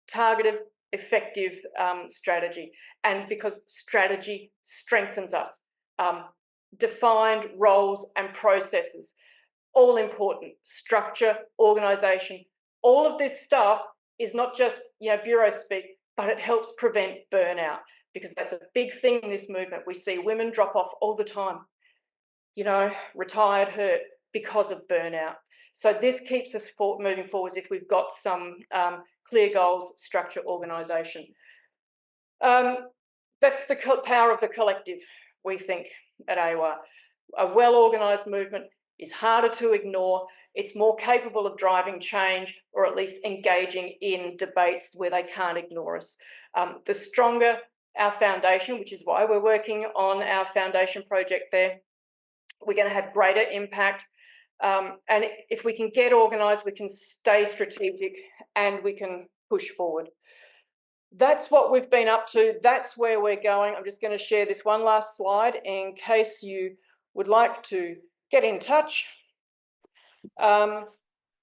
targeted, effective strategy, and because strategy strengthens us. Defined roles and processes, all important. Structure, organisation, all of this stuff is not just bureau speak, but it helps prevent burnout, because that's a big thing in this movement. We see women drop off all the time, retired, hurt because of burnout. So this keeps us moving forwards if we've got some clear goals, structure, organisation. That's the power of the collective, we think, at AAWAA. A well-organised movement is harder to ignore. It's more capable of driving change, or at least engaging in debates where they can't ignore us. The stronger our foundation, which is why we're working on our foundation project there, we're going to have greater impact. And if we can get organised, we can stay strategic and we can push forward. That's what we've been up to. That's where we're going. I'm just going to share this one last slide in case you would like to get in touch. About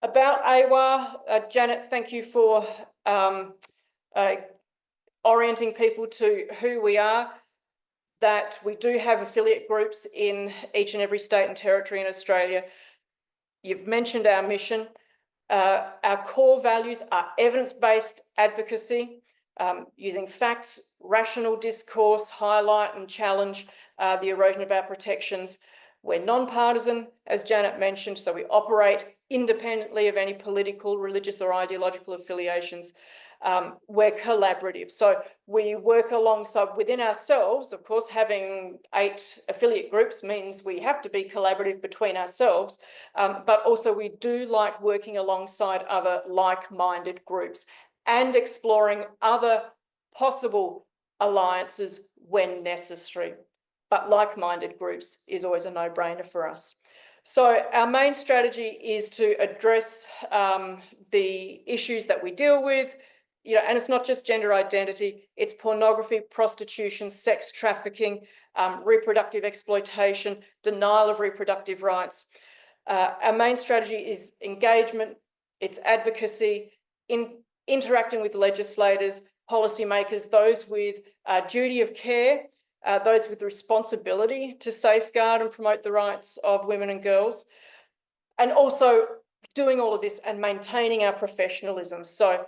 AAWAA, Janet, thank you for orienting people to who we are, that we do have affiliate groups in each and every state and territory in Australia. You've mentioned our mission. Our core values are evidence-based advocacy, using facts, rational discourse, highlight and challenge the erosion of our protections. We're non-partisan, as Janet mentioned, so we operate independently of any political, religious or ideological affiliations. We're collaborative, so we work alongside within ourselves. Of course, having 8 affiliate groups means we have to be collaborative between ourselves, but also we do like working alongside other like-minded groups and exploring other possible alliances when necessary. But like-minded groups is always a no-brainer for us. So our main strategy is to address the issues that we deal with, and it's not just gender identity, it's pornography, prostitution, sex trafficking, reproductive exploitation, denial of reproductive rights. Our main strategy is engagement, it's advocacy, interacting with legislators, policymakers, those with duty of care, those with responsibility to safeguard and promote the rights of women and girls, and also doing all of this and maintaining our professionalism. So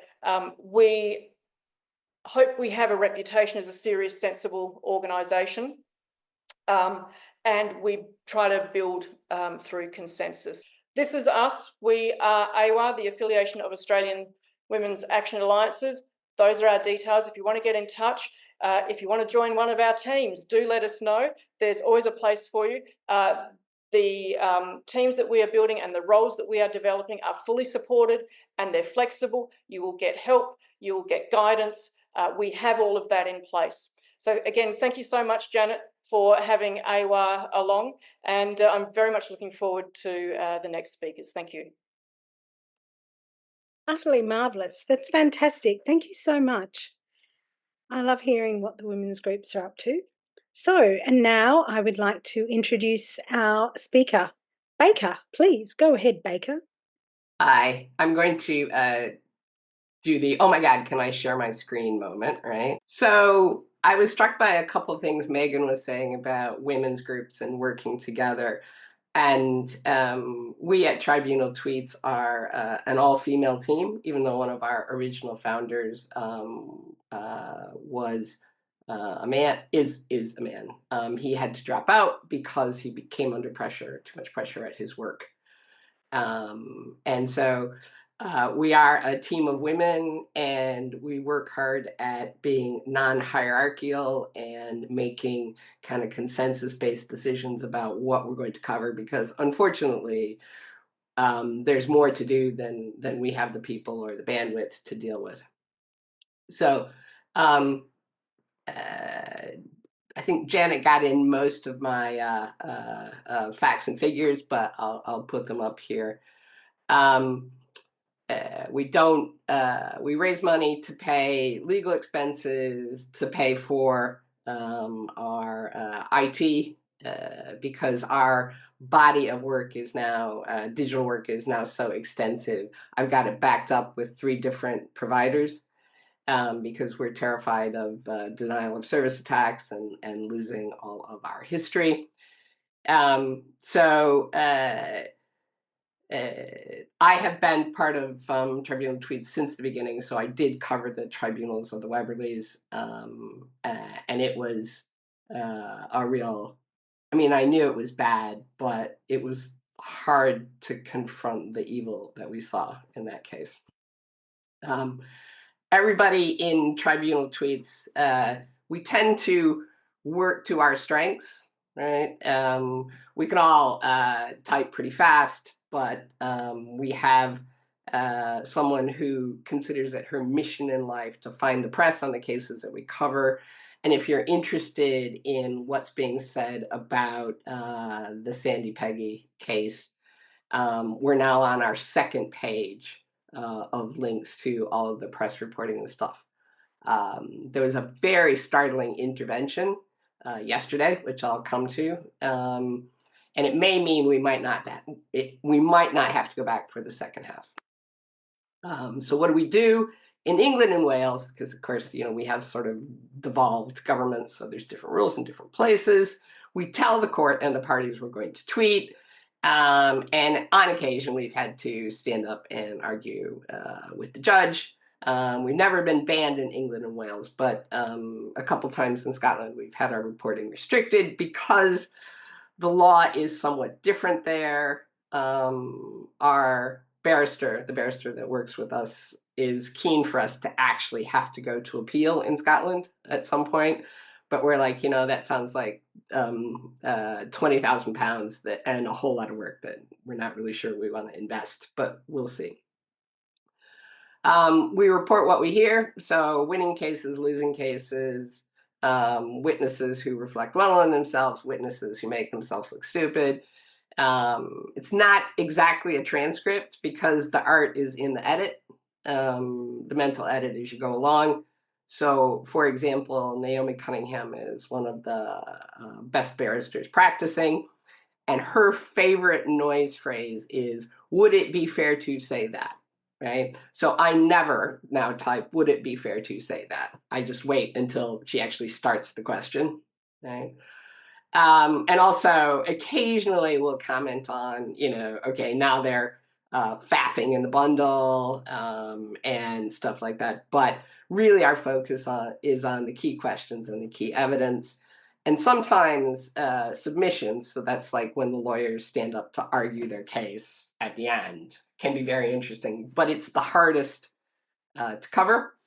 we hope we have a reputation as a serious, sensible organisation, and we try to build through consensus. This is us. We are AAWAA, the Affiliation of Australian Women's Action Alliances. Those are our details. If you want to get in touch, if you want to join one of our teams, do let us know. There's always a place for you. The teams that we are building and the roles that we are developing are fully supported and they're flexible. You will get help, you will get guidance. We have all of that in place. So again, thank you so much, Janet, for having AAWAA along, and I'm very much looking forward to the next speakers. Thank you. Utterly marvellous. That's fantastic. Thank you so much. I love hearing what the women's groups are up to. So, and now I would like to introduce our speaker, Baker. Please go ahead, Baker. Hi, I'm going to do the, oh my God, can I share my screen moment, right? So I was struck by a couple of things Megan was saying about women's groups and working together. And we at Tribunal Tweets are an all-female team, even though one of our original founders was a man, is a man. He had to drop out because he came under pressure, too much pressure at his work. And so we are a team of women, and we work hard at being non-hierarchical and making kind of consensus-based decisions about what we're going to cover, because unfortunately, there's more to do than we have the people or the bandwidth to deal with. So I think Janet got in most of my facts and figures, but I'll put them up here. We raise money to pay legal expenses, to pay for our IT, because our body of work is now, digital work is now so extensive. I've got it backed up with 3 different providers. because we're terrified of denial of service attacks and losing all of our history. I have been part of Tribunal tweets since the beginning, so I did cover the tribunals of the Weberleys, and it was a real, I mean, I knew it was bad, but it was hard to confront the evil that we saw in that case. Everybody in tribunal tweets, we tend to work to our strengths, right? We can all type pretty fast, but we have someone who considers it her mission in life to find the press on the cases that we cover. And if you're interested in what's being said about the Sandy Peggy case, we're now on our second page of links to all of the press reporting and stuff. There was a very startling intervention yesterday, which I'll come to, and it may mean we might not have to go back for the second half. So what do we do in England and Wales? Because of course, you know, we have sort of devolved governments, so there's different rules in different places. We tell the court and the parties we're going to tweet. And on occasion, we've had to stand up and argue with the judge. We've never been banned in England and Wales, but a couple times in Scotland, we've had our reporting restricted because the law is somewhat different there. Our barrister, the barrister that works with us, is keen for us to actually have to go to appeal in Scotland at some point. But we're like, you know, that sounds like £20,000 and a whole lot of work that we're not really sure we want to invest, but we'll see. We report what we hear, so winning cases, losing cases, witnesses who reflect well on themselves, witnesses who make themselves look stupid. It's not exactly a transcript because the art is in the edit, the mental edit as you go along. So, for example, Naomi Cunningham is one of the best barristers practicing, and her favorite noise phrase is, "Would it be fair to say that?" Right? So I never now type, "Would it be fair to say that?" I just wait until she actually starts the question. Right? And also, occasionally we'll comment on, you know, okay, now they're faffing in the bundle and stuff like that. But really, our focus is on the key questions and the key evidence. And sometimes submissions, so that's like when the lawyers stand up to argue their case at the end, can be very interesting. But it's the hardest to cover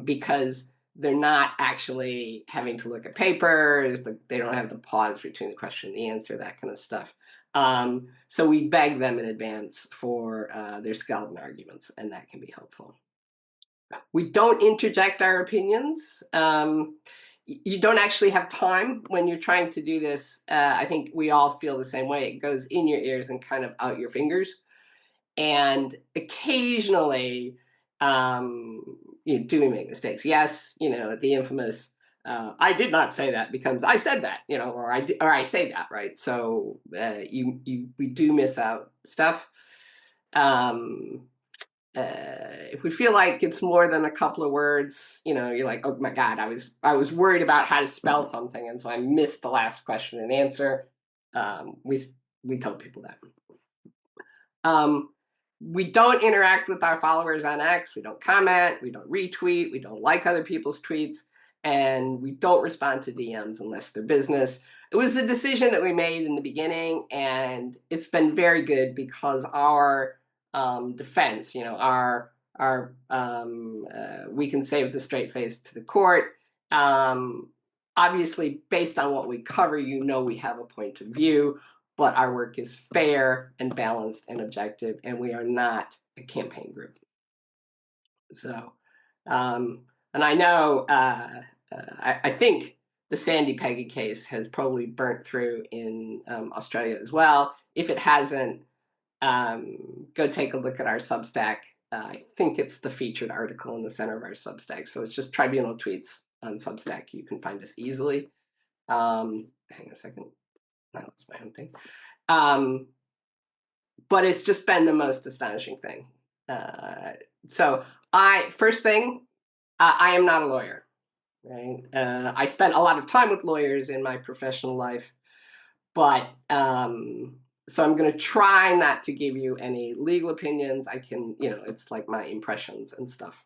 because they're not actually having to look at papers. They don't have the pause between the question and the answer, that kind of stuff. So we beg them in advance for their skeleton arguments, and that can be helpful. We don't interject our opinions. You don't actually have time when you're trying to do this. I think we all feel the same way. It goes in your ears and kind of out your fingers. And occasionally, do we make mistakes? Yes, you know, the infamous, "I did not say that" becomes "I said that," you know, or I say that, right? So we do miss out stuff. If we feel like it's more than a couple of words, you know, you're like, "Oh my God, I was worried about how to spell something, and so I missed the last question and answer." We tell people that. We don't interact with our followers on X. We don't comment. We don't retweet. We don't like other people's tweets. And we don't respond to DMs unless they're business. It was a decision that we made in the beginning, and it's been very good because our defense, you know, we can say with a straight face to the court. Obviously, based on what we cover, you know, we have a point of view. But our work is fair and balanced and objective, and we are not a campaign group. So, and I know, I think the Sandy Peggy case has probably burnt through in Australia as well. If it hasn't, go take a look at our Substack. I think it's the featured article in the center of our Substack. So it's just Tribunal Tweets on Substack. You can find us easily. Hang on a second. That's my own thing. But it's just been the most astonishing thing. So first thing, I am not a lawyer, right? I spent a lot of time with lawyers in my professional life, but so I'm going to try not to give you any legal opinions. I can, it's like my impressions and stuff.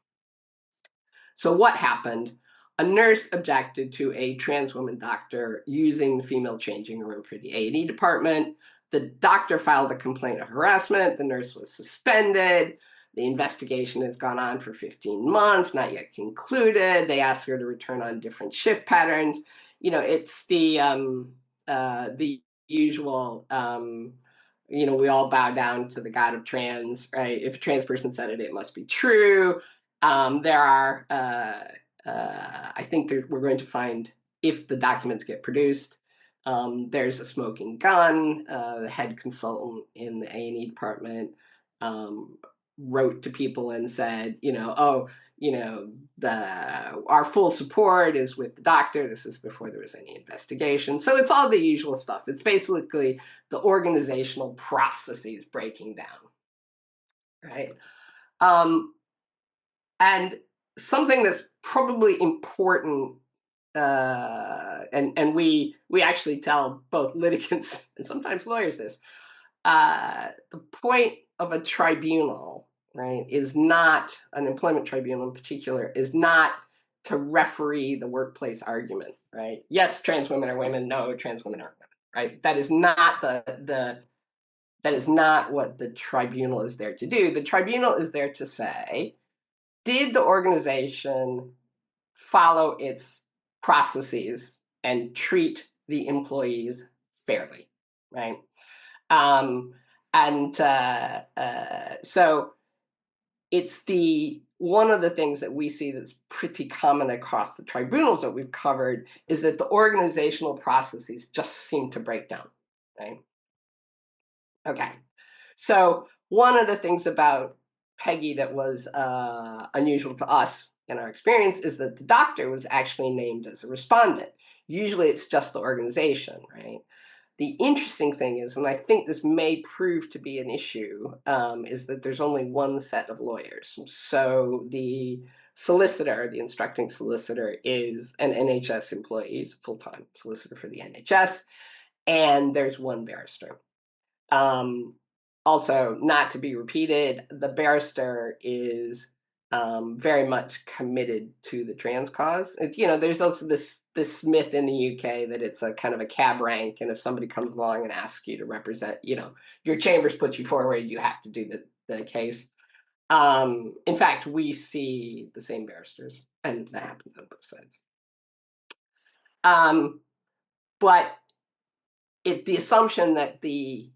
So what happened? A nurse objected to a trans woman doctor using the female changing room for the A&E department. The doctor filed a complaint of harassment. The nurse was suspended. The investigation has gone on for 15 months, not yet concluded. They asked her to return on different shift patterns. It's the usual, we all bow down to the god of trans, right? If a trans person said it, it must be true. There are, I think we're going to find, if the documents get produced, there's a smoking gun. The head consultant in the A&E department wrote to people and said, our full support is with the doctor. This is before there was any investigation. So it's all the usual stuff. It's basically the organizational processes breaking down, right? And something that's probably important, and we actually tell both litigants and sometimes lawyers this, the point of a tribunal, right, is not, an employment tribunal in particular, is not to referee the workplace argument, right? Yes, trans women are women. No, trans women aren't women, right? That is not that is not what the tribunal is there to do. The tribunal is there to say, did the organization follow its processes and treat the employees fairly, right? So it's one of the things that we see that's pretty common across the tribunals that we've covered is that the organizational processes just seem to break down, right? Okay, so one of the things about Peggy that was unusual to us in our experience is that the doctor was actually named as a respondent. Usually it's just the organization, right? The interesting thing is, and I think this may prove to be an issue, is that there's only one set of lawyers. So the solicitor, the instructing solicitor, is an NHS employee, full-time solicitor for the NHS, and there's one barrister. Also, not to be repeated, the barrister is very much committed to the trans cause. There's also this myth in the UK that it's a kind of a cab rank, and if somebody comes along and asks you to represent, your chambers put you forward, you have to do the case. In fact, we see the same barristers, and that happens on both sides. But the assumption that the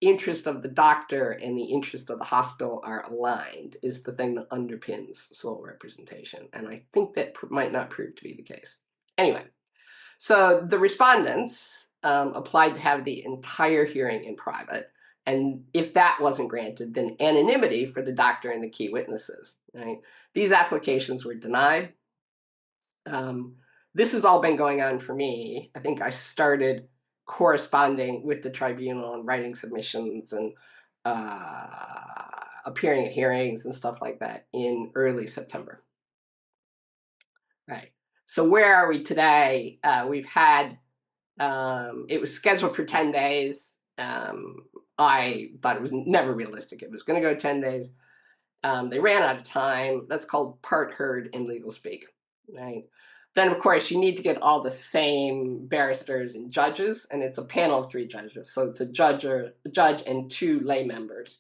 interest of the doctor and the interest of the hospital are aligned is the thing that underpins sole representation. And I think that might not prove to be the case. Anyway, so the respondents applied to have the entire hearing in private. And if that wasn't granted, then anonymity for the doctor and the key witnesses, right? These applications were denied. This has all been going on for me. I think I started corresponding with the tribunal and writing submissions and appearing at hearings and stuff like that in early September. Right. So where are we today? We've had, it was scheduled for 10 days. I thought it was never realistic. It was going to go 10 days. They ran out of time. That's called part heard in legal speak, right? Then, of course, you need to get all the same barristers and judges, and it's a panel of 3 judges. So it's a judge and 2 lay members.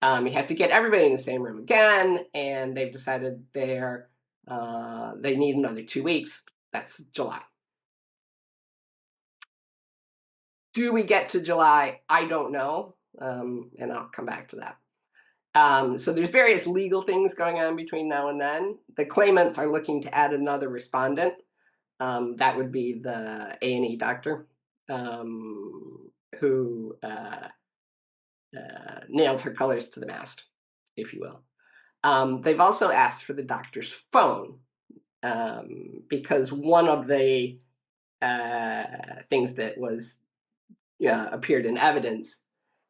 You have to get everybody in the same room again, and they've decided they need another 2 weeks. That's July. Do we get to July? I don't know, and I'll come back to that. So there's various legal things going on between now and then. The claimants are looking to add another respondent. That would be the A&E doctor who nailed her colors to the mast, if you will. They've also asked for the doctor's phone because one of the things that was appeared in evidence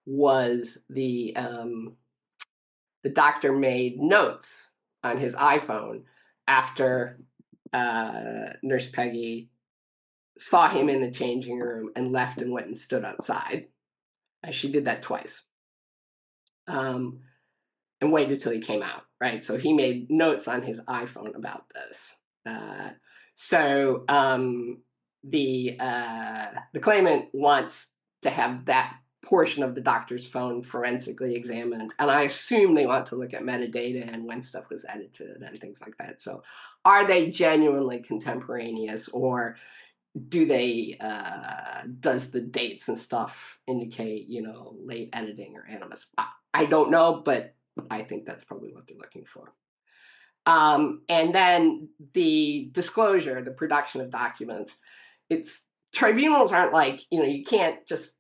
was the doctor made notes on his iPhone after Nurse Peggy saw him in the changing room and left and went and stood outside. She did that twice. And waited till he came out, right? So he made notes on his iPhone about this. So the claimant wants to have that portion of the doctor's phone forensically examined, and I assume they want to look at metadata and when stuff was edited and things like that. So are they genuinely contemporaneous, or do they does the dates and stuff indicate, you know, late editing or animus? I don't know, but I think that's probably what they're looking for. And then the disclosure, the production of documents. Tribunals aren't like, you know, you can't just,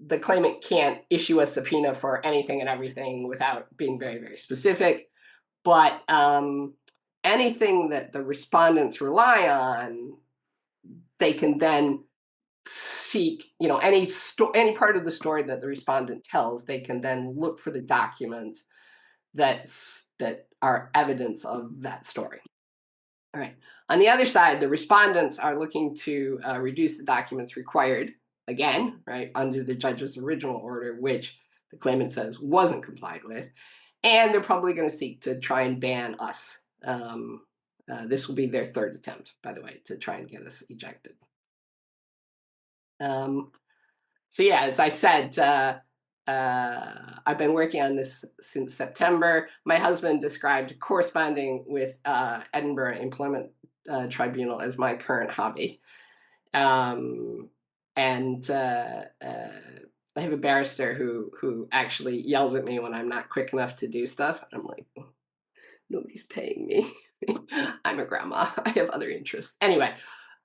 the claimant can't issue a subpoena for anything and everything without being very, very specific. But anything that the respondents rely on, they can then seek, you know, any part of the story that the respondent tells, they can then look for the documents that are evidence of that story. All right. On the other side, the respondents are looking to reduce the documents required, again, right, under the judge's original order, which the claimant says wasn't complied with. And they're probably going to seek to try and ban us. This will be their third attempt, by the way, to try and get us ejected. So yeah, as I said, I've been working on this since September. My husband described corresponding with Edinburgh Employment Tribunal as my current hobby. And I have a barrister who actually yells at me when I'm not quick enough to do stuff. I'm like, nobody's paying me. I'm a grandma. I have other interests. Anyway,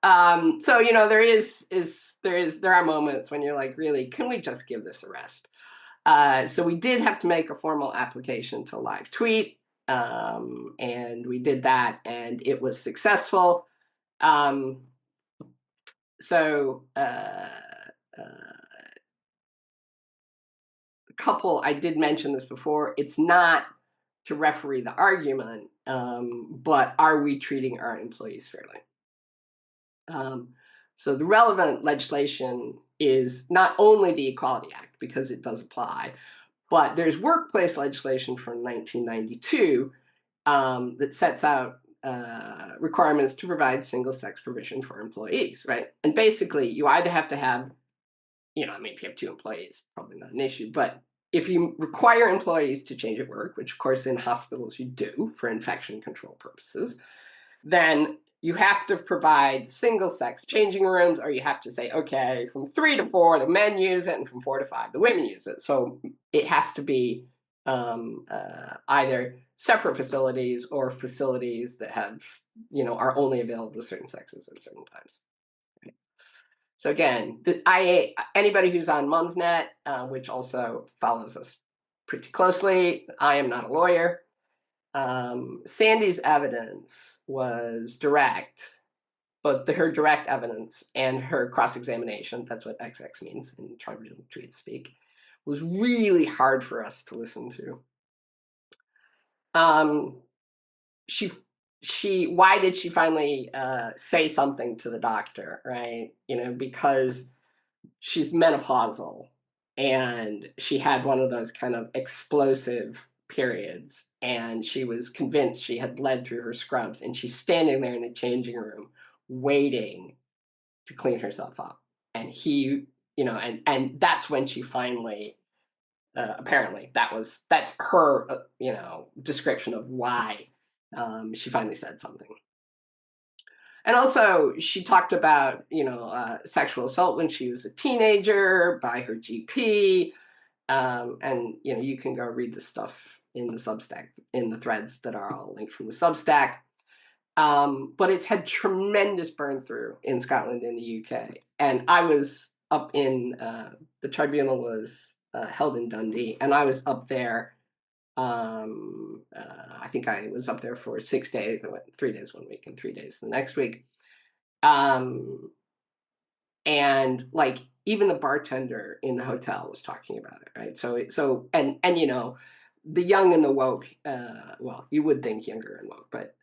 so you know, there are moments when you're like, really, can we just give this a rest? So we did have to make a formal application to live tweet, and we did that, and it was successful. So I did mention this before, it's not to referee the argument, but are we treating our employees fairly? So the relevant legislation is not only the Equality Act, because it does apply, but there's workplace legislation from 1992 that sets out requirements to provide single-sex provision for employees, right? And basically, you either have to have, you know, I mean, if you have 2 employees, probably not an issue, but if you require employees to change at work, which of course in hospitals you do for infection control purposes, then you have to provide single-sex changing rooms, or you have to say, okay, from 3 to 4, the men use it, and from 4 to 5, the women use it. So it has to be either separate facilities or facilities that have, you know, are only available to certain sexes at certain times. Okay. So again, anybody who's on Mumsnet, which also follows us pretty closely, I am not a lawyer. Sandy's evidence was direct, but her direct evidence and her cross-examination, that's what XX means in tribunal tweet speak, was really hard for us to listen to. Why did she finally say something to the doctor, right? You know, because she's menopausal and she had one of those kind of explosive periods, and she was convinced she had bled through her scrubs, and she's standing there in the changing room waiting to clean herself up. And he, you know, and that's when she finally, apparently that's her, you know, description of why she finally said something. And also, she talked about, you know, sexual assault when she was a teenager by her GP. And, you know, you can go read the stuff in the Substack, in the threads that are all linked from the Substack. But it's had tremendous burn through in Scotland and the UK. And I was up in, the tribunal was held in Dundee, and I was up there. I think I was up there for 6 days. I went 3 days one week and 3 days the next week. And like even the bartender in the hotel was talking about it, right? So and you know, the young and the woke, well, you would think younger and woke, but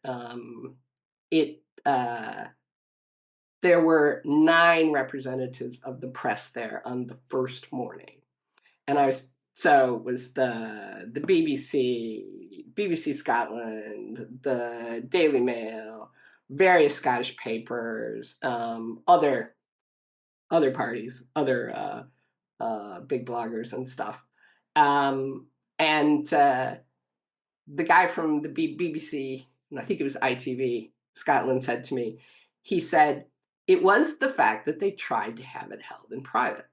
there were 9 representatives of the press there on the first morning. And it was the BBC Scotland, the Daily Mail, various Scottish papers, other parties, other big bloggers and stuff. And the guy from the BBC, and I think it was ITV Scotland, said to me, he said, it was the fact that they tried to have it held in private,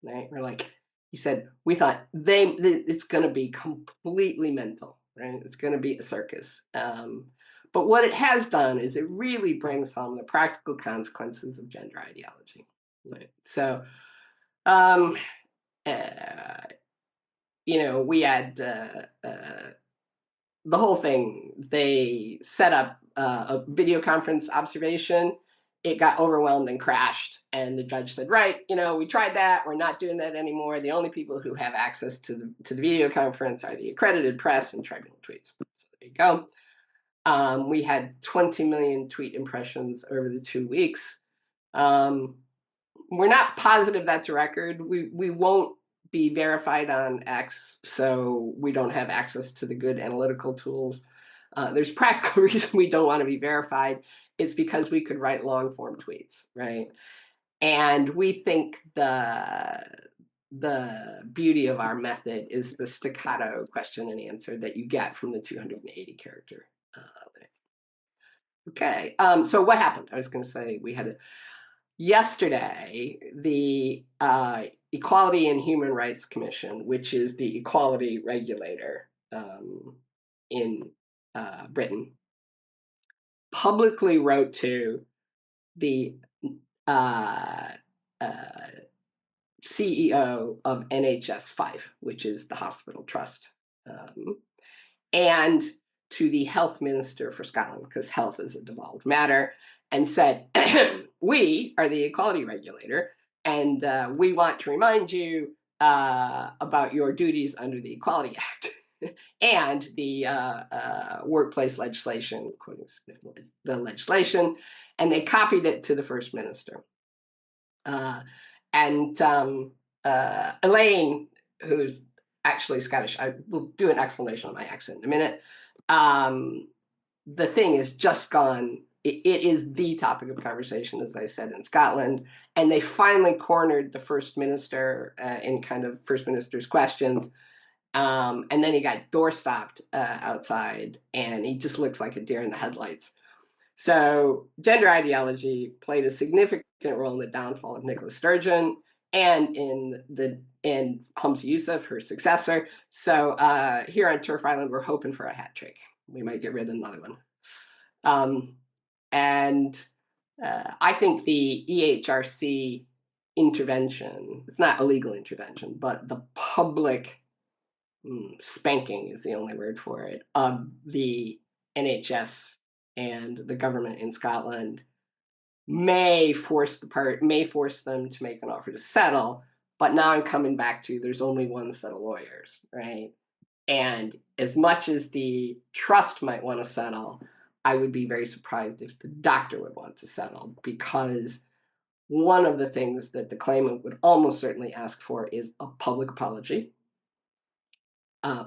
right? Or like, he said, we thought it's going to be completely mental, right? It's going to be a circus. But what it has done is it really brings home the practical consequences of gender ideology, right? So, we had the whole thing. They set up a video conference observation. It got overwhelmed and crashed. And the judge said, right, we tried that. We're not doing that anymore. The only people who have access to the video conference are the accredited press and tribunal tweets. So there you go. We had 20 million tweet impressions over the 2 weeks. We're not positive that's a record. We won't be verified on X, so we don't have access to the good analytical tools. There's practical reason we don't want to be verified. It's because we could write long form tweets, right? And we think the beauty of our method is the staccato question and answer that you get from the 280 character limit. Okay, so what happened? I was going to say yesterday, the Equality and Human Rights Commission, which is the equality regulator in Britain, publicly wrote to the CEO of NHS 5, which is the hospital trust, and to the health minister for Scotland, because health is a devolved matter, and said, we are the equality regulator, and we want to remind you about your duties under the Equality Act and the workplace legislation, quoting the legislation, and they copied it to the First Minister. Elaine, who's actually Scottish, I will do an explanation on my accent in a minute. The thing is just gone. It is the topic of conversation, as I said, in Scotland. And they finally cornered the First Minister in kind of First Minister's questions. And then he got door-stopped outside, and he just looks like a deer in the headlights. So gender ideology played a significant role in the downfall of Nicola Sturgeon and in Humza Yousaf, her successor. So here on Turf Island, we're hoping for a hat trick. We might get rid of another one. I think the EHRC intervention, it's not a legal intervention, but the public spanking is the only word for it, of the NHS and the government in Scotland may force them to make an offer to settle. But now I'm coming back to there's only one set of lawyers, right? And as much as the trust might want to settle, I would be very surprised if the doctor would want to settle, because one of the things that the claimant would almost certainly ask for is a public apology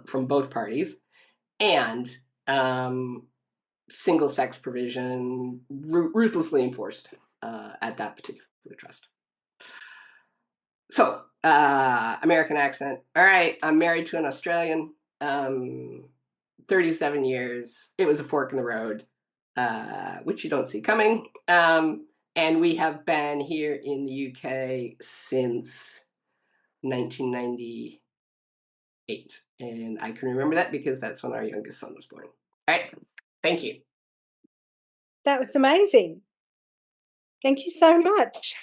from both parties, and single-sex provision ruthlessly enforced at that particular trust. So, American accent. All right, I'm married to an Australian, 37 years. It was a fork in the road, which you don't see coming. And we have been here in the UK since 1998. And I can remember that because that's when our youngest son was born. All right, thank you. That was amazing. Thank you so much.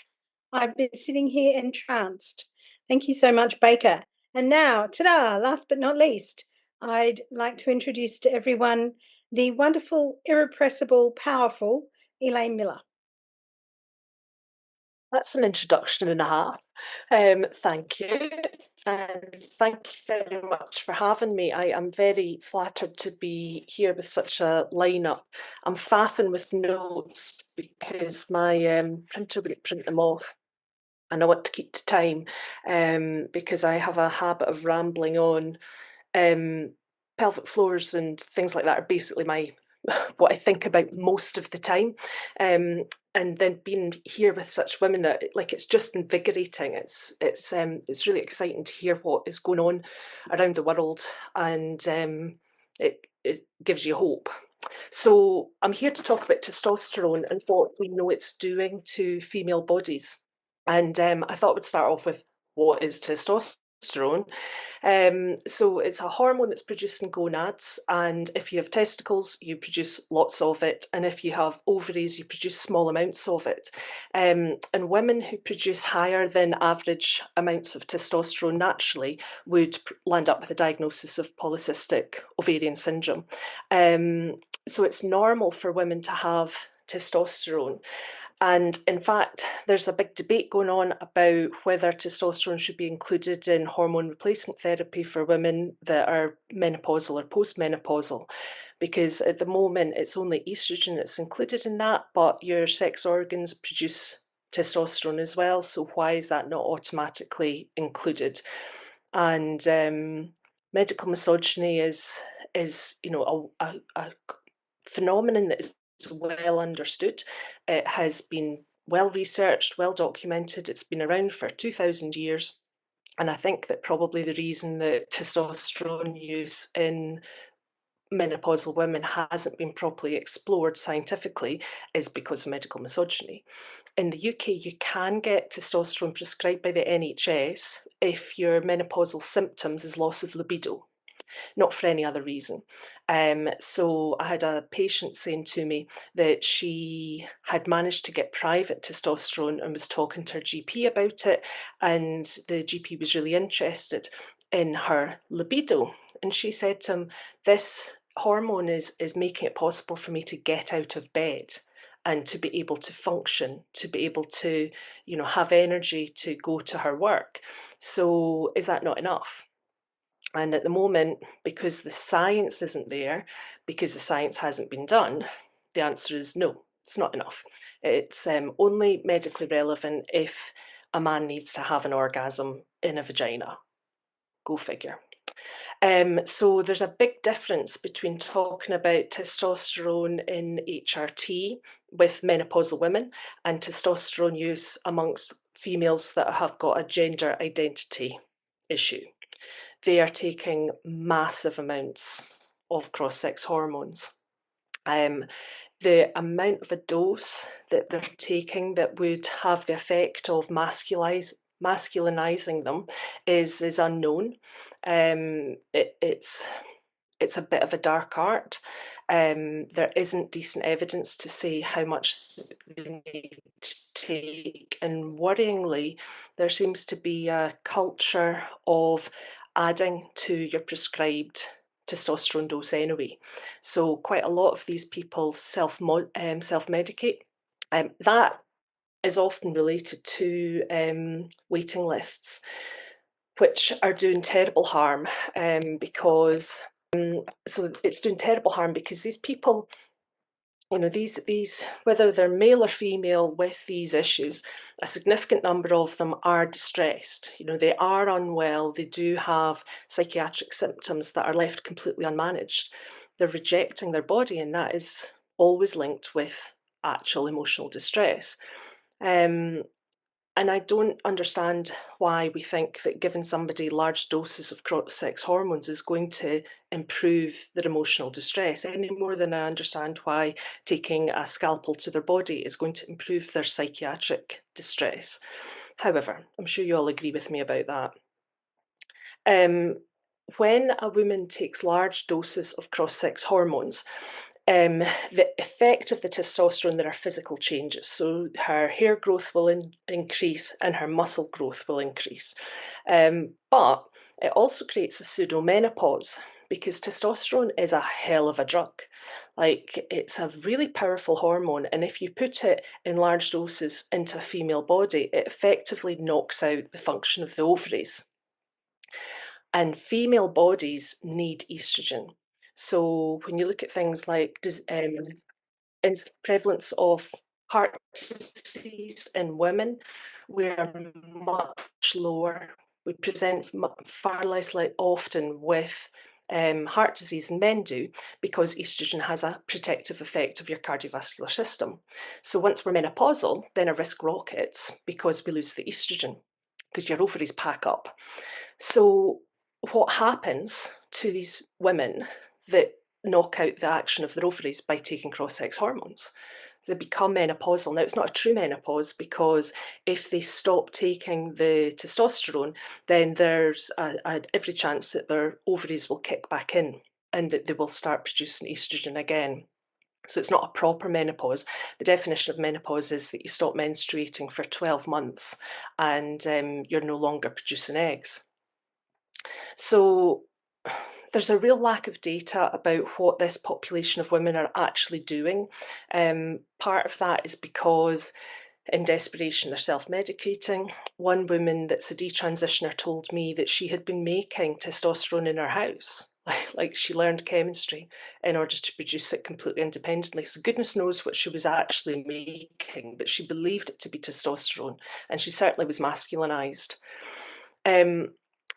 I've been sitting here entranced. Thank you so much, Baker. And now, ta-da, last but not least, I'd like to introduce to everyone the wonderful, irrepressible, powerful Elaine Miller. That's an introduction and a half. Thank you. And thank you very much for having me. I am very flattered to be here with such a lineup. I'm faffing with notes because my printer wouldn't print them off, and I want to keep to time because I have a habit of rambling on. Pelvic floors and things like that are basically my what I think about most of the time. And then being here with such women, that it's just invigorating. It's really exciting to hear what is going on around the world, and it gives you hope. So I'm here to talk about testosterone and what we know it's doing to female bodies. And I thought we'd start off with, what is testosterone? So it's a hormone that's produced in gonads, and if you have testicles, you produce lots of it, and if you have ovaries, you produce small amounts of it. And women who produce higher than average amounts of testosterone naturally would land up with a diagnosis of polycystic ovarian syndrome. So it's normal for women to have testosterone. And in fact, there's a big debate going on about whether testosterone should be included in hormone replacement therapy for women that are menopausal or postmenopausal, because at the moment it's only estrogen that's included in that, but your sex organs produce testosterone as well. So why is that not automatically included? And medical misogyny is a phenomenon that is well understood. It has been well researched, well documented. It's been around for 2,000 years. And I think that probably the reason that testosterone use in menopausal women hasn't been properly explored scientifically is because of medical misogyny. In the UK, you can get testosterone prescribed by the NHS if your menopausal symptoms is loss of libido, not for any other reason. So I had a patient saying to me that she had managed to get private testosterone and was talking to her GP about it, and the GP was really interested in her libido. And she said to him, this hormone is making it possible for me to get out of bed and to be able to function, to be able to, have energy to go to her work. So is that not enough? And at the moment, because the science isn't there, because the science hasn't been done, the answer is no, it's not enough. It's only medically relevant if a man needs to have an orgasm in a vagina. Go figure. So there's a big difference between talking about testosterone in HRT with menopausal women and testosterone use amongst females that have got a gender identity issue. They are taking massive amounts of cross-sex hormones. The amount of a dose that they're taking that would have the effect of masculinizing them is unknown. It's a bit of a dark art. There isn't decent evidence to say how much they need to take, and worryingly, there seems to be a culture of adding to your prescribed testosterone dose anyway. So quite a lot of these people self-medicate. That is often related to waiting lists, which are doing terrible harm because it's doing terrible harm because these people, these whether they're male or female with these issues, a significant number of them are distressed. They are unwell. They do have psychiatric symptoms that are left completely unmanaged. They're rejecting their body, and that is always linked with actual emotional distress. And I don't understand why we think that giving somebody large doses of cross-sex hormones is going to improve their emotional distress, any more than I understand why taking a scalpel to their body is going to improve their psychiatric distress. However, I'm sure you all agree with me about that. When a woman takes large doses of cross-sex hormones, the effect of the testosterone, there are physical changes. So her hair growth will increase and her muscle growth will increase. But it also creates a pseudomenopause because testosterone is a hell of a drug. It's a really powerful hormone, and if you put it in large doses into a female body, it effectively knocks out the function of the ovaries. And female bodies need estrogen. So when you look at things like prevalence of heart disease in women, we're much lower. We present far less often with heart disease than men do, because estrogen has a protective effect of your cardiovascular system. So once we're menopausal, then our risk rockets because we lose the estrogen, because your ovaries pack up. So what happens to these women that knock out the action of their ovaries by taking cross-sex hormones? They become menopausal. Now, it's not a true menopause, because if they stop taking the testosterone, then there's every chance that their ovaries will kick back in and that they will start producing estrogen again. So it's not a proper menopause. The definition of menopause is that you stop menstruating for 12 months and you're no longer producing eggs. So there's a real lack of data about what this population of women are actually doing. Part of that is because in desperation they're self-medicating. One woman that's a detransitioner told me that she had been making testosterone in her house, like she learned chemistry in order to produce it completely independently. So goodness knows what she was actually making, but she believed it to be testosterone, and she certainly was masculinized.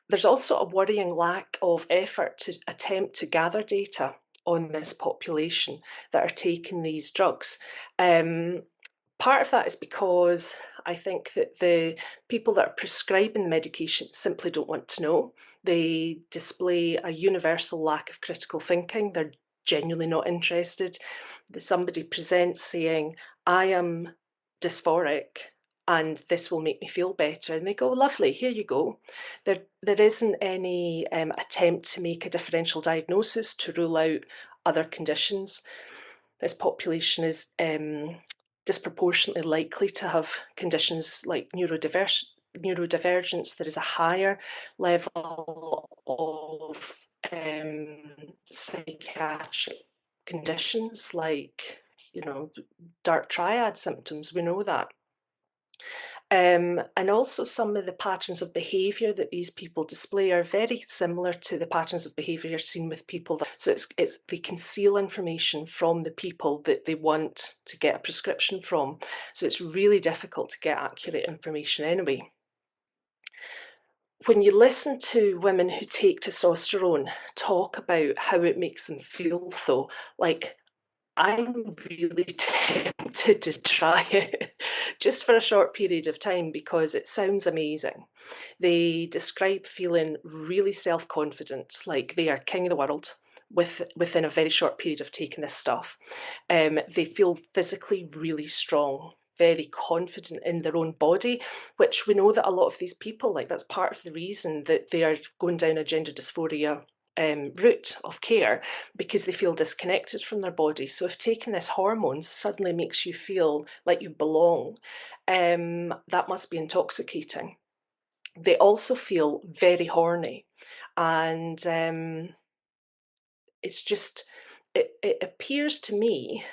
There's also a worrying lack of effort to attempt to gather data on this population that are taking these drugs. Part of that is because I think that the people that are prescribing the medication simply don't want to know. They display a universal lack of critical thinking. They're genuinely not interested. Somebody presents saying, I am dysphoric and this will make me feel better. And they go, lovely, here you go. There isn't any attempt to make a differential diagnosis to rule out other conditions. This population is disproportionately likely to have conditions like neurodivergence. There is a higher level of psychiatric conditions like, dark triad symptoms. We know that. And also some of the patterns of behaviour that these people display are very similar to the patterns of behaviour seen with people. So they conceal information from the people that they want to get a prescription from. So it's really difficult to get accurate information anyway. When you listen to women who take testosterone talk about how it makes them feel, though, like, I'm really tempted to try it just for a short period of time because it sounds amazing. They describe feeling really self-confident, like they are king of the world within a very short period of taking this stuff. They feel physically really strong, very confident in their own body, which we know that a lot of these people, like, that's part of the reason that they are going down a gender dysphoria route of care, because they feel disconnected from their body. So if taking this hormone suddenly makes you feel like you belong, that must be intoxicating. They also feel very horny, and it's just, it appears to me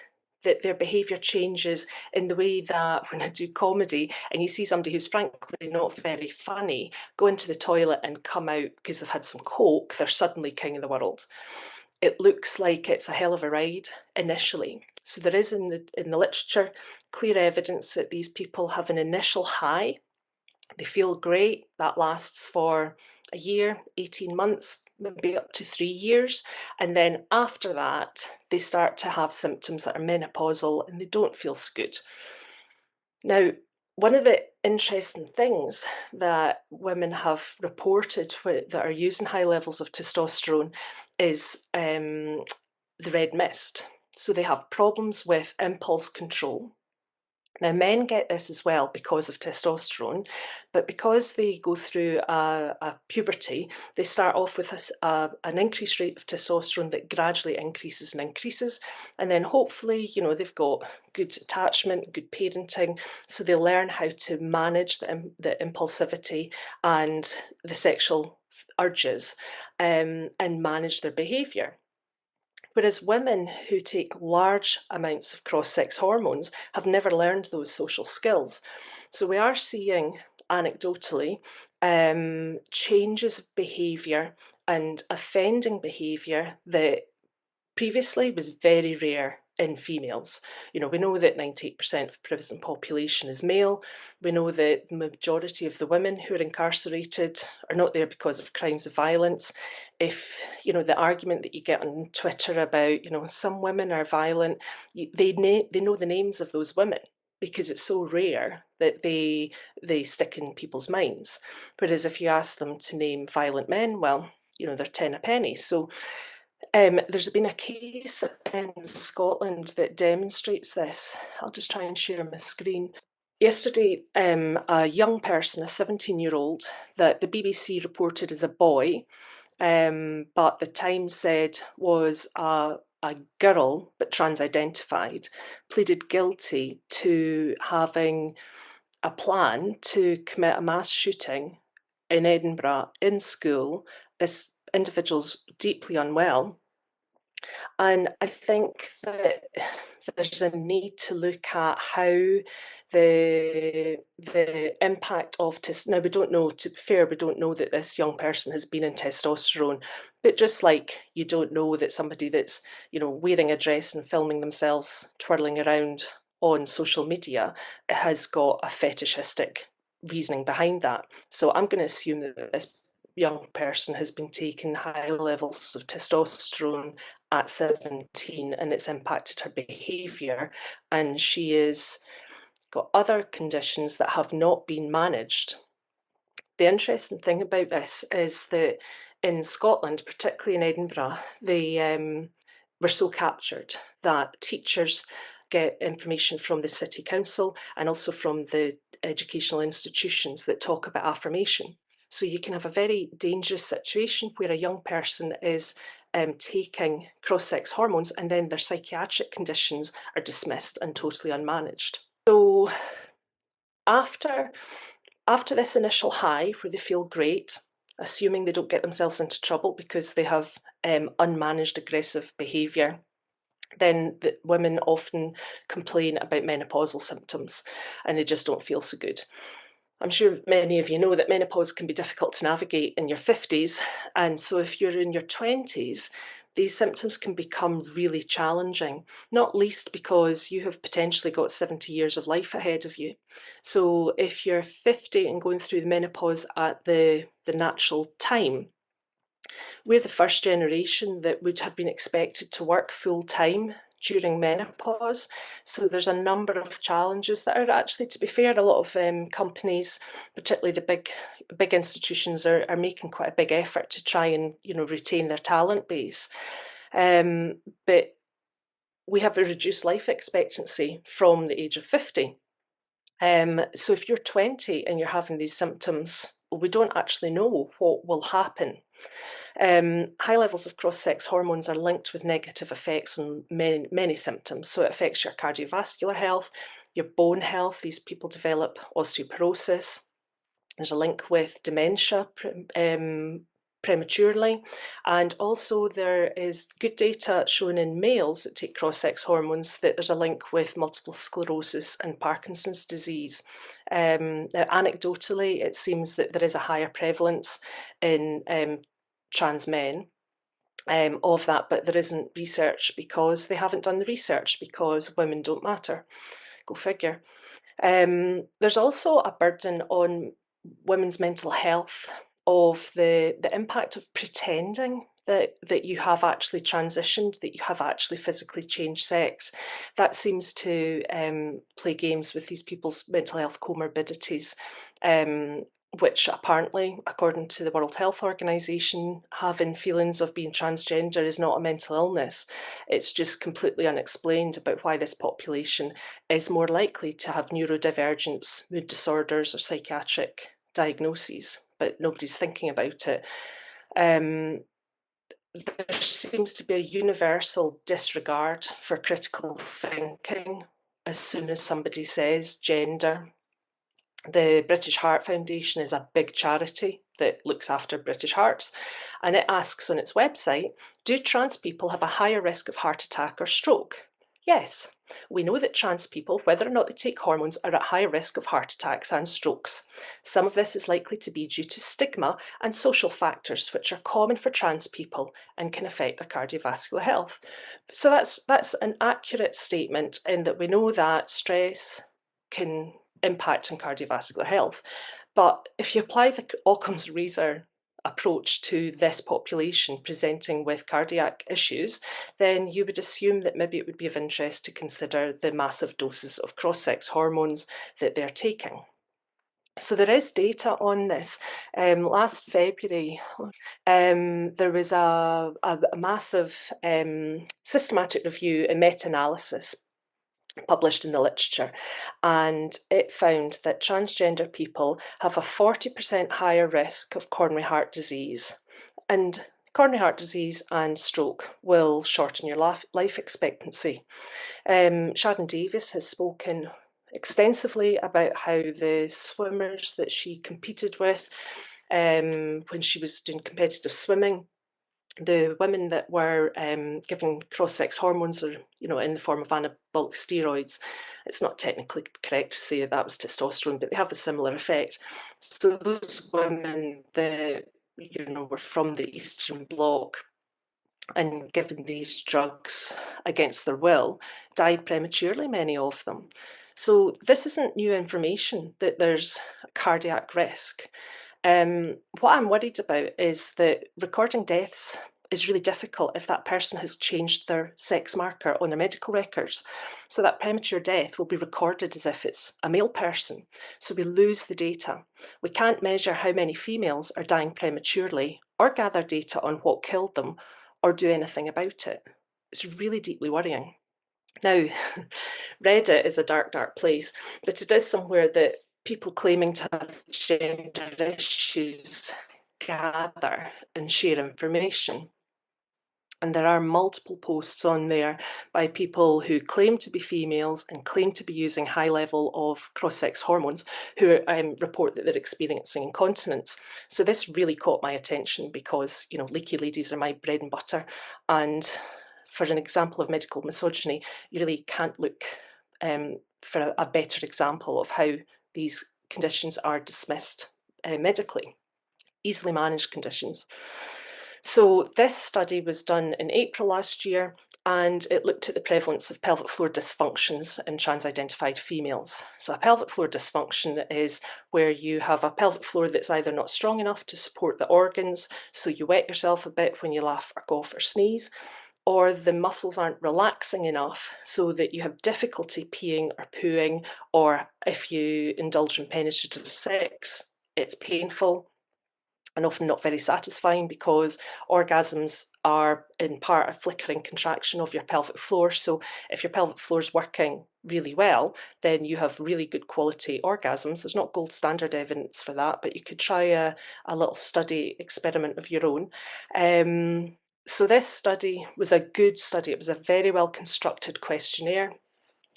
that their behaviour changes in the way that when I do comedy and you see somebody who's frankly not very funny go into the toilet and come out because they've had some coke, they're suddenly king of the world. It looks like it's a hell of a ride initially. So there is in the literature clear evidence that these people have an initial high. They feel great. That lasts for a year, 18 months, maybe up to 3 years. And then after that, they start to have symptoms that are menopausal and they don't feel so good. Now, one of the interesting things that women have reported that are using high levels of testosterone is the red mist. So they have problems with impulse control. Now, men get this as well because of testosterone, but because they go through a puberty, they start off with an increased rate of testosterone that gradually increases and increases. And then hopefully, they've got good attachment, good parenting, so they learn how to manage the impulsivity and the sexual urges and manage their behaviour. Whereas women who take large amounts of cross-sex hormones have never learned those social skills. So we are seeing, anecdotally, changes of behaviour and offending behaviour that previously was very rare in females. You know, we know that 98% of prison population is male. We know that the majority of the women who are incarcerated are not there because of crimes of violence. If, you know, the argument that you get on Twitter about, you know, some women are violent, they know the names of those women because it's so rare that they stick in people's minds. Whereas if you ask them to name violent men, well, you know, they're 10 a penny. So there's been a case in Scotland that demonstrates this. I'll just try and share my screen. Yesterday, a young person, a 17-year-old, that the BBC reported as a boy, but the Times said was a girl, but trans-identified, pleaded guilty to having a plan to commit a mass shooting in Edinburgh in school. This individual's deeply unwell. And I think that there's a need to look at how the impact of now we don't know, to be fair, we don't know that this young person has been in testosterone, but just like you don't know that somebody that's, you know, wearing a dress and filming themselves twirling around on social media has got a fetishistic reasoning behind that. So I'm going to assume that this young person has been taking high levels of testosterone at 17 and it's impacted her behaviour, and she has got other conditions that have not been managed. The interesting thing about this is that in Scotland, particularly in Edinburgh, they were so captured that teachers get information from the city council and also from the educational institutions that talk about affirmation. So you can have a very dangerous situation where a young person is taking cross-sex hormones and then their psychiatric conditions are dismissed and totally unmanaged. So after this initial high where they feel great, assuming they don't get themselves into trouble because they have unmanaged aggressive behaviour, then the women often complain about menopausal symptoms and they just don't feel so good. I'm sure many of you know that menopause can be difficult to navigate in your 50s. And so if you're in your 20s, these symptoms can become really challenging, not least because you have potentially got 70 years of life ahead of you. So if you're 50 and going through the menopause at the natural time, we're the first generation that would have been expected to work full time during menopause. So there's a number of challenges that are actually, to be fair, a lot of companies, particularly the big institutions, are making quite a big effort to try and, you know, retain their talent base. But we have a reduced life expectancy from the age of 50. So if you're 20 and you're having these symptoms, we don't actually know what will happen. High levels of cross-sex hormones are linked with negative effects on many symptoms. So it affects your cardiovascular health, your bone health. These people develop osteoporosis. There's a link with dementia prematurely. And also there is good data shown in males that take cross-sex hormones that there's a link with multiple sclerosis and Parkinson's disease. Now, anecdotally, it seems that there is a higher prevalence in trans men of that, but there isn't research because they haven't done the research because women don't matter. Go figure. There's also a burden on women's mental health of the impact of pretending that you have actually transitioned, that you have actually physically changed sex. That seems to play games with these people's mental health comorbidities, which apparently, according to the World Health Organization, having feelings of being transgender is not a mental illness. It's just completely unexplained about why this population is more likely to have neurodivergence, mood disorders, or psychiatric diagnoses, but nobody's thinking about it. There seems to be a universal disregard for critical thinking as soon as somebody says gender. The British Heart Foundation is a big charity that looks after British hearts, and it asks on its website, do trans people have a higher risk of heart attack or stroke? Yes, We know that trans people, whether or not they take hormones, are at high risk of heart attacks and strokes. Some of this is likely to be due to stigma and social factors, which are common for trans people and can affect their cardiovascular health. So that's an accurate statement in that we know that stress can impact on cardiovascular health. But if you apply the Occam's razor approach to this population presenting with cardiac issues, then you would assume that maybe it would be of interest to consider the massive doses of cross-sex hormones that they're taking. So there is data on this. Last February, there was a massive systematic review and meta-analysis published in the literature, and it found that transgender people have a 40% higher risk of coronary heart disease, and coronary heart disease and stroke will shorten your life expectancy. Sharon Davis has spoken extensively about how the swimmers that she competed with when she was doing competitive swimming, the women that were given cross-sex hormones, or in the form of anabolic steroids, it's not technically correct to say that was testosterone, but they have a similar effect. So those women that were from the Eastern Bloc and given these drugs against their will died prematurely, many of them. So this isn't new information that there's cardiac risk. What I'm worried about is that recording deaths is really difficult if that person has changed their sex marker on their medical records. So that premature death will be recorded as if it's a male person. So we lose the data. We can't measure how many females are dying prematurely or gather data on what killed them or do anything about it. It's really deeply worrying. Now, Reddit is a dark, dark place, but it is somewhere that people claiming to have gender issues gather and share information. And there are multiple posts on there by people who claim to be females and claim to be using high level of cross-sex hormones who report that they're experiencing incontinence. So this really caught my attention because, leaky ladies are my bread and butter. And for an example of medical misogyny, you really can't look for a better example of how these conditions are dismissed medically, easily managed conditions. So this study was done in April last year, and it looked at the prevalence of pelvic floor dysfunctions in trans-identified females. So a pelvic floor dysfunction is where you have a pelvic floor that's either not strong enough to support the organs, so you wet yourself a bit when you laugh or cough or sneeze, or the muscles aren't relaxing enough so that you have difficulty peeing or pooing, or if you indulge in penetrative sex, it's painful and often not very satisfying because orgasms are in part a flickering contraction of your pelvic floor. So if your pelvic floor is working really well, then you have really good quality orgasms. There's not gold standard evidence for that, but you could try a little study experiment of your own. So this study was a good study. It was a very well constructed questionnaire,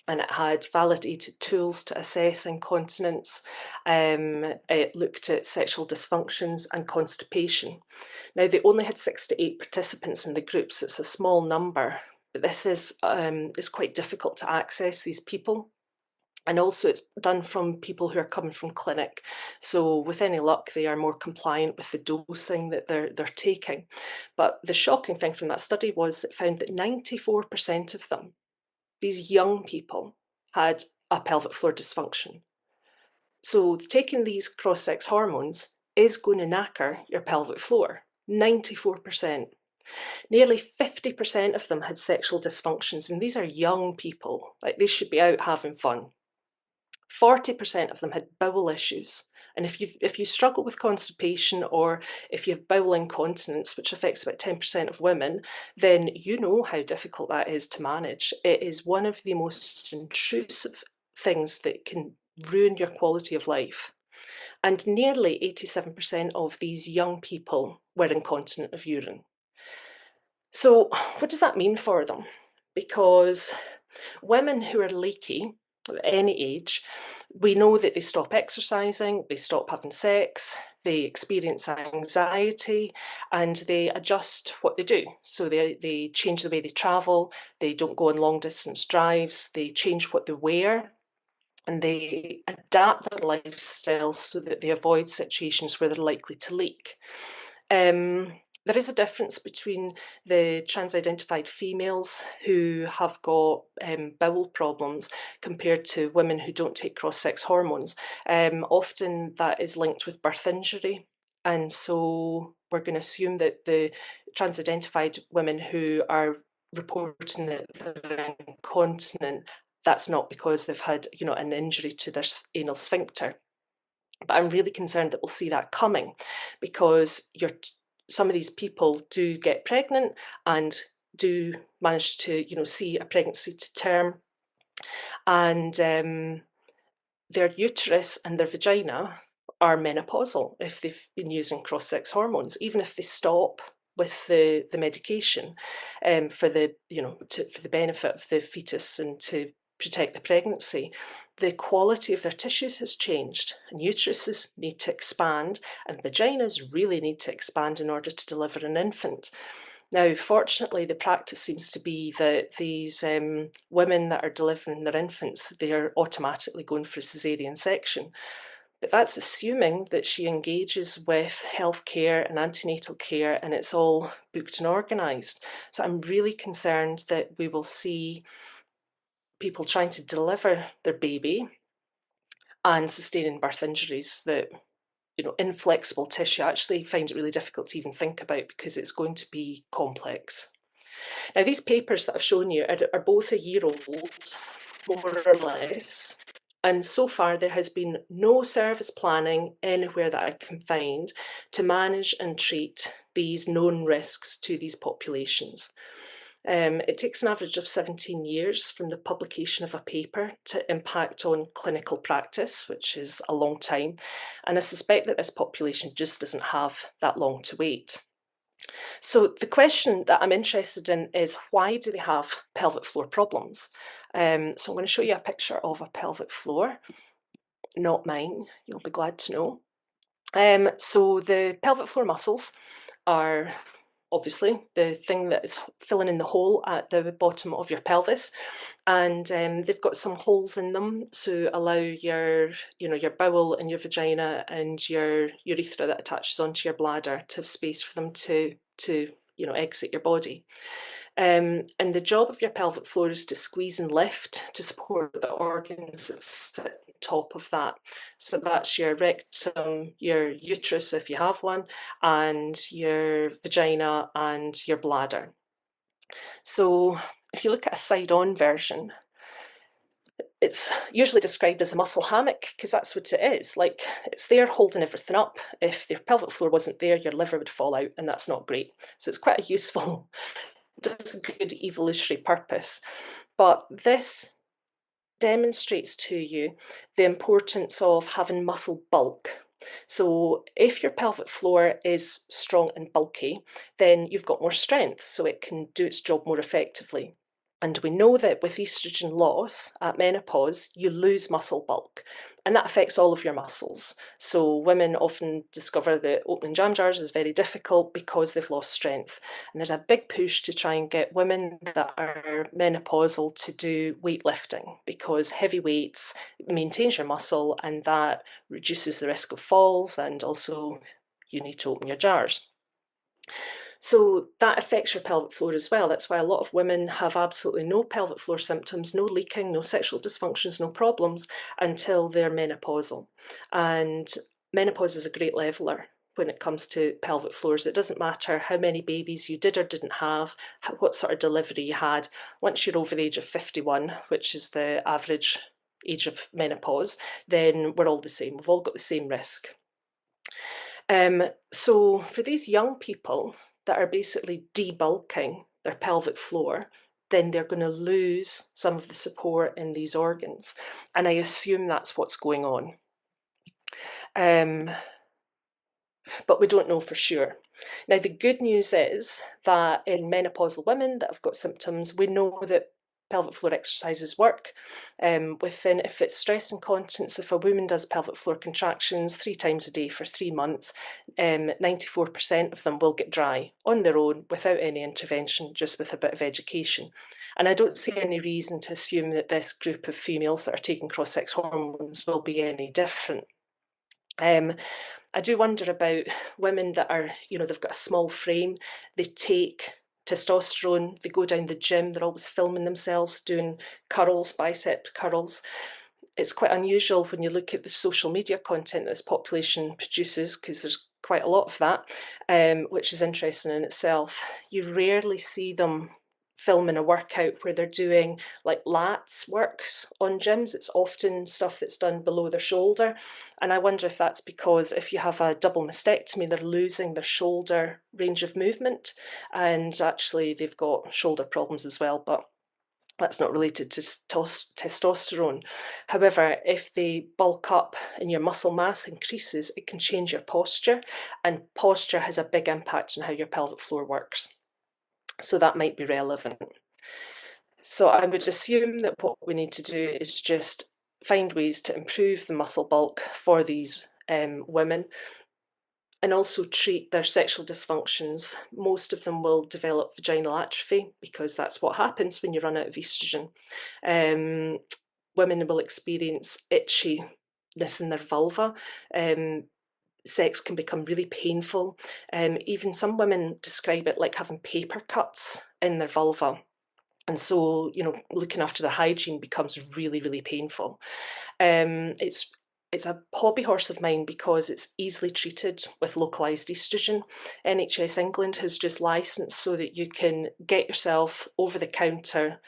and it had validated tools to assess incontinence. It looked at sexual dysfunctions and constipation. Now, they only had 6 to 8 participants in the group, so it's a small number, but this is quite difficult to access these people. And also it's done from people who are coming from clinic. So with any luck, they are more compliant with the dosing that they're taking. But the shocking thing from that study was it found that 94% of them, these young people, had a pelvic floor dysfunction. So taking these cross-sex hormones is going to knacker your pelvic floor, 94%. Nearly 50% of them had sexual dysfunctions, and these are young people, like they should be out having fun. 40% of them had bowel issues. And if you struggle with constipation, or if you have bowel incontinence, which affects about 10% of women, then you know how difficult that is to manage. It is one of the most intrusive things that can ruin your quality of life. And nearly 87% of these young people were incontinent of urine. So what does that mean for them? Because women who are leaky at any age, we know that they stop exercising, they stop having sex, they experience anxiety, and they adjust what they do. So they change the way they travel, they don't go on long distance drives, they change what they wear, and they adapt their lifestyles so that they avoid situations where they're likely to leak. There is a difference between the trans-identified females who have got bowel problems compared to women who don't take cross-sex hormones. Often that is linked with birth injury, and so we're going to assume that the trans-identified women who are reporting that they're incontinent, that's not because they've had, you know, an injury to their anal sphincter. But I'm really concerned that we'll see that coming, because some of these people do get pregnant and do manage to, you know, see a pregnancy to term, and their uterus and their vagina are menopausal if they've been using cross-sex hormones, even if they stop with the medication for the, you know, for the benefit of the fetus and to protect the pregnancy. The quality of their tissues has changed, and uteruses need to expand, and vaginas really need to expand in order to deliver an infant. Now, fortunately, the practice seems to be that these women that are delivering their infants, they are automatically going for a caesarean section. But that's assuming that she engages with healthcare and antenatal care and it's all booked and organised. So I'm really concerned that we will see people trying to deliver their baby and sustaining birth injuries that, you know, inflexible tissue. I actually find it really difficult to even think about because it's going to be complex. Now, these papers that I've shown you are both a year old, more or less, and so far there has been no service planning anywhere that I can find to manage and treat these known risks to these populations. It takes an average of 17 years from the publication of a paper to impact on clinical practice, which is a long time, and I suspect that this population just doesn't have that long to wait. So the question that I'm interested in is, why do they have pelvic floor problems? So I'm going to show you a picture of a pelvic floor, not mine, you'll be glad to know. So the pelvic floor muscles are obviously the thing that is filling in the hole at the bottom of your pelvis, and they've got some holes in them to allow your, you know, your bowel and your vagina and your urethra that attaches onto your bladder to have space for them to you know, exit your body. And the job of your pelvic floor is to squeeze and lift to support the organs that sit on top of that. So that's your rectum, your uterus if you have one, and your vagina and your bladder. So if you look at a side-on version, it's usually described as a muscle hammock because that's what it is. Like, it's there holding everything up. If your pelvic floor wasn't there, your liver would fall out, and that's not great. So it's quite a useful, does a good evolutionary purpose. But this demonstrates to you the importance of having muscle bulk. So if your pelvic floor is strong and bulky, then you've got more strength, so it can do its job more effectively. And we know that with estrogen loss at menopause, you lose muscle bulk, and that affects all of your muscles. So women often discover that opening jam jars is very difficult because they've lost strength. And there's a big push to try and get women that are menopausal to do weightlifting, because heavy weights maintains your muscle and that reduces the risk of falls, and also you need to open your jars. So that affects your pelvic floor as well. That's why a lot of women have absolutely no pelvic floor symptoms, no leaking, no sexual dysfunctions, no problems until they're menopausal. And menopause is a great leveler when it comes to pelvic floors. It doesn't matter how many babies you did or didn't have, what sort of delivery you had. Once you're over the age of 51, which is the average age of menopause, then we're all the same. We've all got the same risk. So for these young people that are basically debulking their pelvic floor, then they're going to lose some of the support in these organs. And I assume that's what's going on. But we don't know for sure. Now, the good news is that in menopausal women that have got symptoms, we know that pelvic floor exercises work. Within, if it's stress incontinence, if a woman does pelvic floor contractions 3 times a day for 3 months, 94% of them will get dry on their own without any intervention, just with a bit of education. And I don't see any reason to assume that this group of females that are taking cross-sex hormones will be any different. I do wonder about women that are, they've got a small frame, they take testosterone, they go down the gym, they're always filming themselves doing curls, bicep curls. It's quite unusual when you look at the social media content that this population produces, because there's quite a lot of that, which is interesting in itself. You rarely see them filming a workout where they're doing like lats works on gyms. It's often stuff that's done below their shoulder. And I wonder if that's because if you have a double mastectomy, they're losing their shoulder range of movement. And actually they've got shoulder problems as well, but that's not related to testosterone. However, if they bulk up and your muscle mass increases, it can change your posture, and posture has a big impact on how your pelvic floor works. So that might be relevant. So I would assume that what we need to do is just find ways to improve the muscle bulk for these women, and also treat their sexual dysfunctions. Most of them will develop vaginal atrophy because that's what happens when you run out of estrogen. Women will experience itchiness in their vulva. Sex can become really painful. Even some women describe it like having paper cuts in their vulva. And so, looking after their hygiene becomes really, really painful. It's a hobby horse of mine because it's easily treated with localised estrogen. NHS England has just licensed so that you can get yourself over-the-counter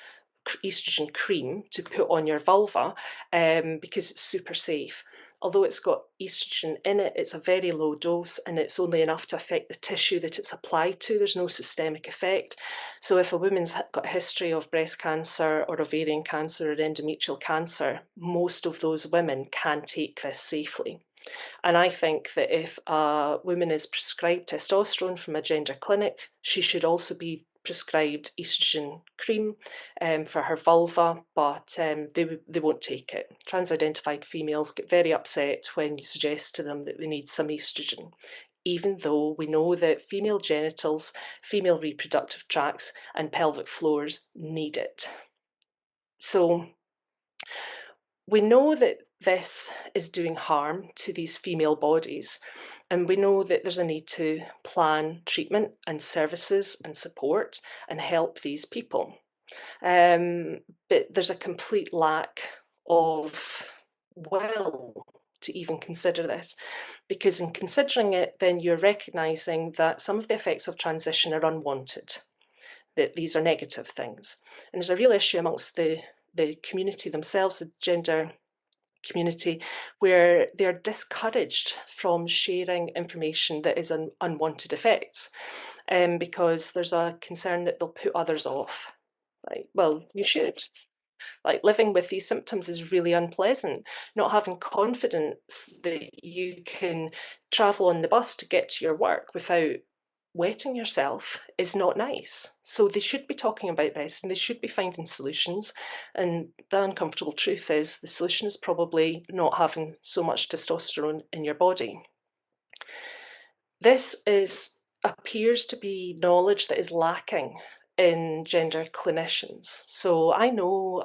estrogen cream to put on your vulva, because it's super safe. Although it's got estrogen in it, it's a very low dose and it's only enough to affect the tissue that it's applied to. There's no systemic effect. So if a woman's got a history of breast cancer or ovarian cancer or endometrial cancer, most of those women can take this safely. And I think that if a woman is prescribed testosterone from a gender clinic, she should also be prescribed estrogen cream for her vulva, but they won't take it. Trans-identified females get very upset when you suggest to them that they need some estrogen, even though we know that female genitals, female reproductive tracts, and pelvic floors need it. So we know that this is doing harm to these female bodies, and we know that there's a need to plan treatment and services and support and help these people. But there's a complete lack of will to even consider this, because in considering it, then you're recognising that some of the effects of transition are unwanted, that these are negative things. And there's a real issue amongst the community themselves, the gender community, where they're discouraged from sharing information that is unwanted effects, because there's a concern that they'll put others off. Like, well, you should. Like, living with these symptoms is really unpleasant. Not having confidence that you can travel on the bus to get to your work without wetting yourself is not nice. So they should be talking about this and they should be finding solutions. And the uncomfortable truth is the solution is probably not having so much testosterone in your body. This appears to be knowledge that is lacking in gender clinicians. So I know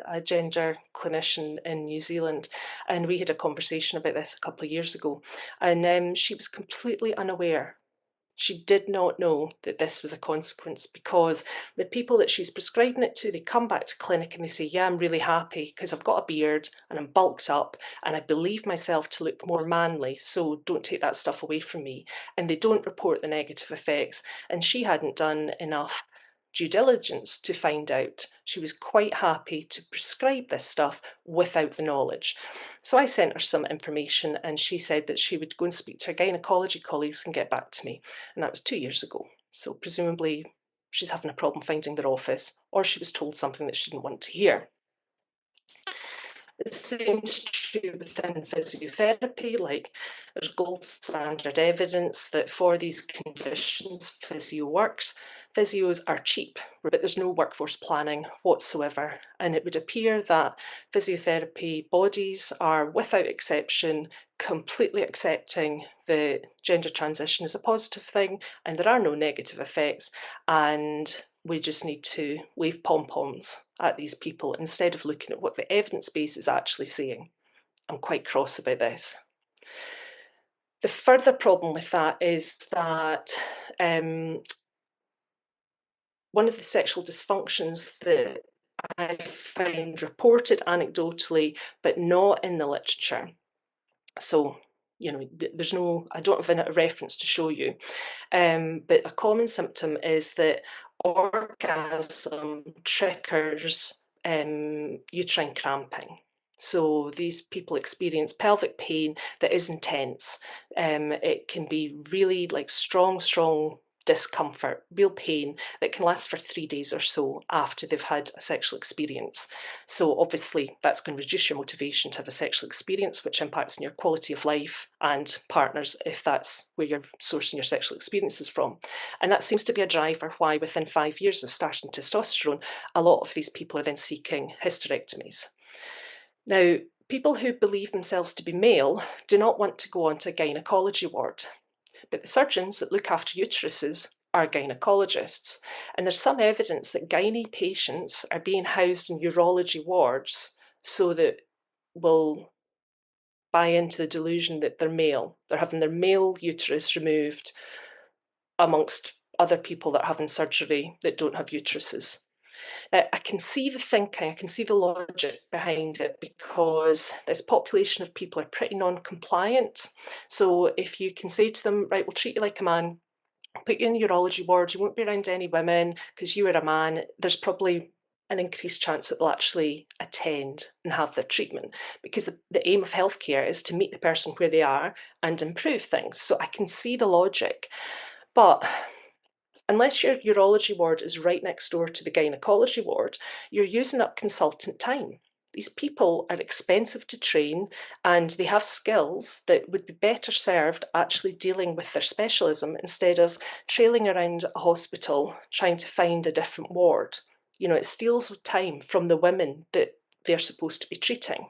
a gender clinician in New Zealand, and we had a conversation about this a couple of years ago, and she was completely unaware. She did not know that this was a consequence, because the people that she's prescribing it to, they come back to clinic and they say, yeah, I'm really happy because I've got a beard and I'm bulked up and I believe myself to look more manly, so don't take that stuff away from me. And they don't report the negative effects. And she hadn't done enough due diligence to find out. She was quite happy to prescribe this stuff without the knowledge. So I sent her some information and she said that she would go and speak to her gynecology colleagues and get back to me. And that was 2 years ago. So presumably she's having a problem finding their office, or she was told something that she didn't want to hear. The same is true within physiotherapy. Like, there's gold standard evidence that for these conditions, physio works. physios are cheap, but there's no workforce planning whatsoever. And it would appear that physiotherapy bodies are, without exception, completely accepting the gender transition as a positive thing, and there are no negative effects. And we just need to wave pom-poms at these people instead of looking at what the evidence base is actually saying. I'm quite cross about this. The further problem with that is that one of the sexual dysfunctions that I find reported anecdotally, but not in the literature. So, you know, there's no, I don't have a reference to show you, but a common symptom is that orgasm triggers uterine cramping. So these people experience pelvic pain that is intense. It can be really like strong discomfort, real pain that can last for 3 days or so after they've had a sexual experience. So obviously that's going to reduce your motivation to have a sexual experience, which impacts on your quality of life and partners if that's where you're sourcing your sexual experiences from. And that seems to be a driver why within 5 years of starting testosterone, a lot of these people are then seeking hysterectomies. Now, people who believe themselves to be male do not want to go onto a gynecology ward. But the surgeons that look after uteruses are gynecologists, and there's some evidence that gynae patients are being housed in urology wards so that we'll buy into the delusion that they're male. They're having their male uterus removed amongst other people that are having surgery that don't have uteruses. Now, I can see the thinking, I can see the logic behind it, because this population of people are pretty non-compliant. So if you can say to them, right, we'll treat you like a man, put you in the urology ward, you won't be around any women because you are a man, there's probably an increased chance that they'll actually attend and have their treatment, because the aim of healthcare is to meet the person where they are and improve things. So I can see the logic. But unless your urology ward is right next door to the gynecology ward, you're using up consultant time. These people are expensive to train and they have skills that would be better served actually dealing with their specialism instead of trailing around a hospital trying to find a different ward. You know, it steals time from the women that they're supposed to be treating.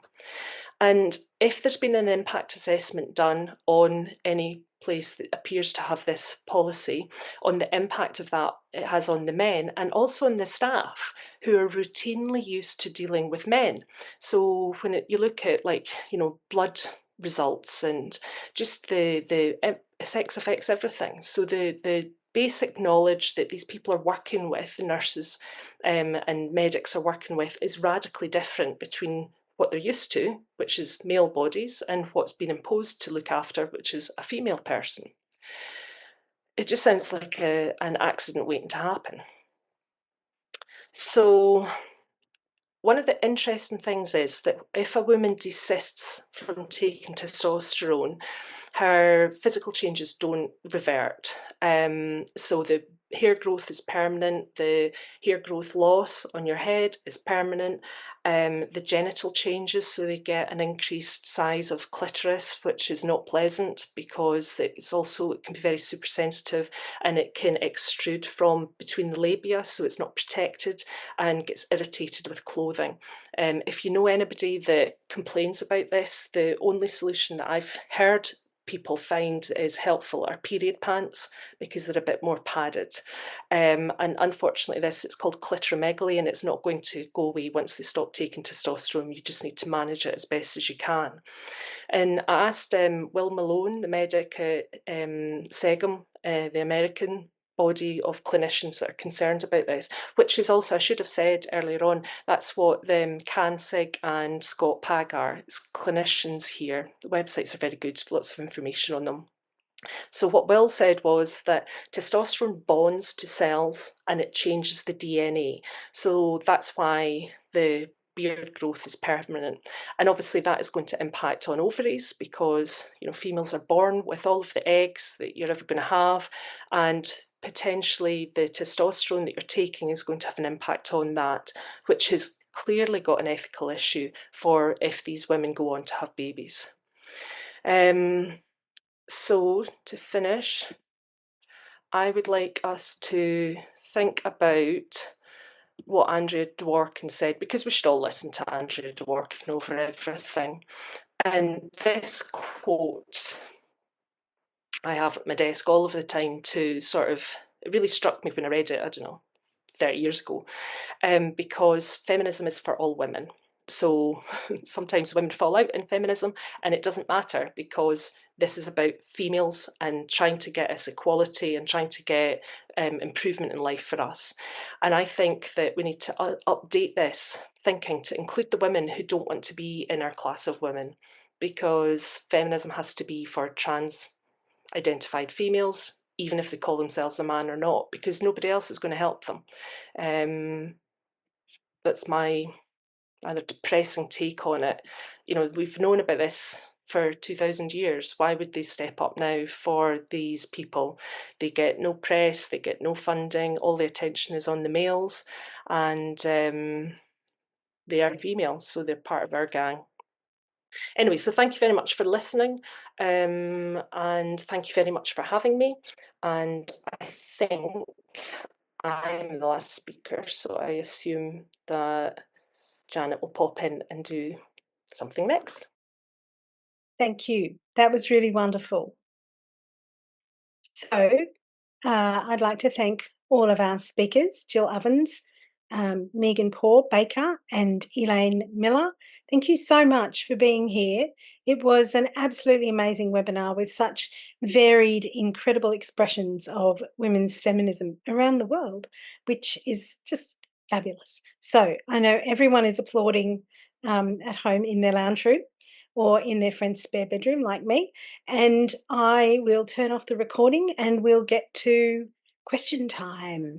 And if there's been an impact assessment done on any place that appears to have this policy, on the impact of that it has on the men and also on the staff who are routinely used to dealing with men. So when you look at, like, you know, blood results and just the sex affects everything. So the basic knowledge that these people are working with, the nurses and medics are working with, is radically different between what they're used to, which is male bodies, and what's been imposed to look after, which is a female person. It just sounds like an accident waiting to happen. So one of the interesting things is that if a woman desists from taking testosterone, her physical changes don't revert. So the hair growth is permanent, the hair growth loss on your head is permanent, the genital changes, so they get an increased size of clitoris, which is not pleasant because it can be very super sensitive and it can extrude from between the labia, so it's not protected and gets irritated with clothing. If you know anybody that complains about this, the only solution that I've heard people find is helpful are period pants, because they're a bit more padded. And unfortunately it's called clitoromegaly, and it's not going to go away once they stop taking testosterone. You just need to manage it as best as you can. And I asked Will Malone, the medic at CEDAW, the American body of clinicians that are concerned about this, which is also, I should have said earlier on, that's what CanSig and Scott Pag are. It's clinicians here. The websites are very good, lots of information on them. So what Will said was that testosterone bonds to cells and it changes the DNA. So that's why the beard growth is permanent. And obviously that is going to impact on ovaries, because, you know, females are born with all of the eggs that you're ever going to have, and potentially the testosterone that you're taking is going to have an impact on that, which has clearly got an ethical issue for if these women go on to have babies. So to finish, I would like us to think about what Andrea Dworkin said, because we should all listen to Andrea Dworkin over everything. And this quote I have at my desk all of the time to sort of, it really struck me when I read it, I don't know, 30 years ago, because feminism is for all women. So sometimes women fall out in feminism, and it doesn't matter, because this is about females and trying to get us equality and trying to get improvement in life for us. And I think that we need to update this thinking to include the women who don't want to be in our class of women, because feminism has to be for trans identified females, even if they call themselves a man or not, because nobody else is going to help them. That's my rather depressing take on it. You know, we've known about this for 2,000 years. Why would they step up now for these people? They get no press, they get no funding, all the attention is on the males, and they are females, so they're part of our gang. Anyway, so thank you very much for listening, and thank you very much for having me. And I think I'm the last speaker, so I assume that Janet will pop in and do something next. Thank you. That was really wonderful. So I'd like to thank all of our speakers, Jill Ovens, Megan Poore Baker, and Elaine Miller. Thank you so much for being here. It was an absolutely amazing webinar with such varied, incredible expressions of women's feminism around the world, which is just fabulous. So I know everyone is applauding at home in their lounge room or in their friend's spare bedroom like me, and I will turn off the recording and we'll get to question time.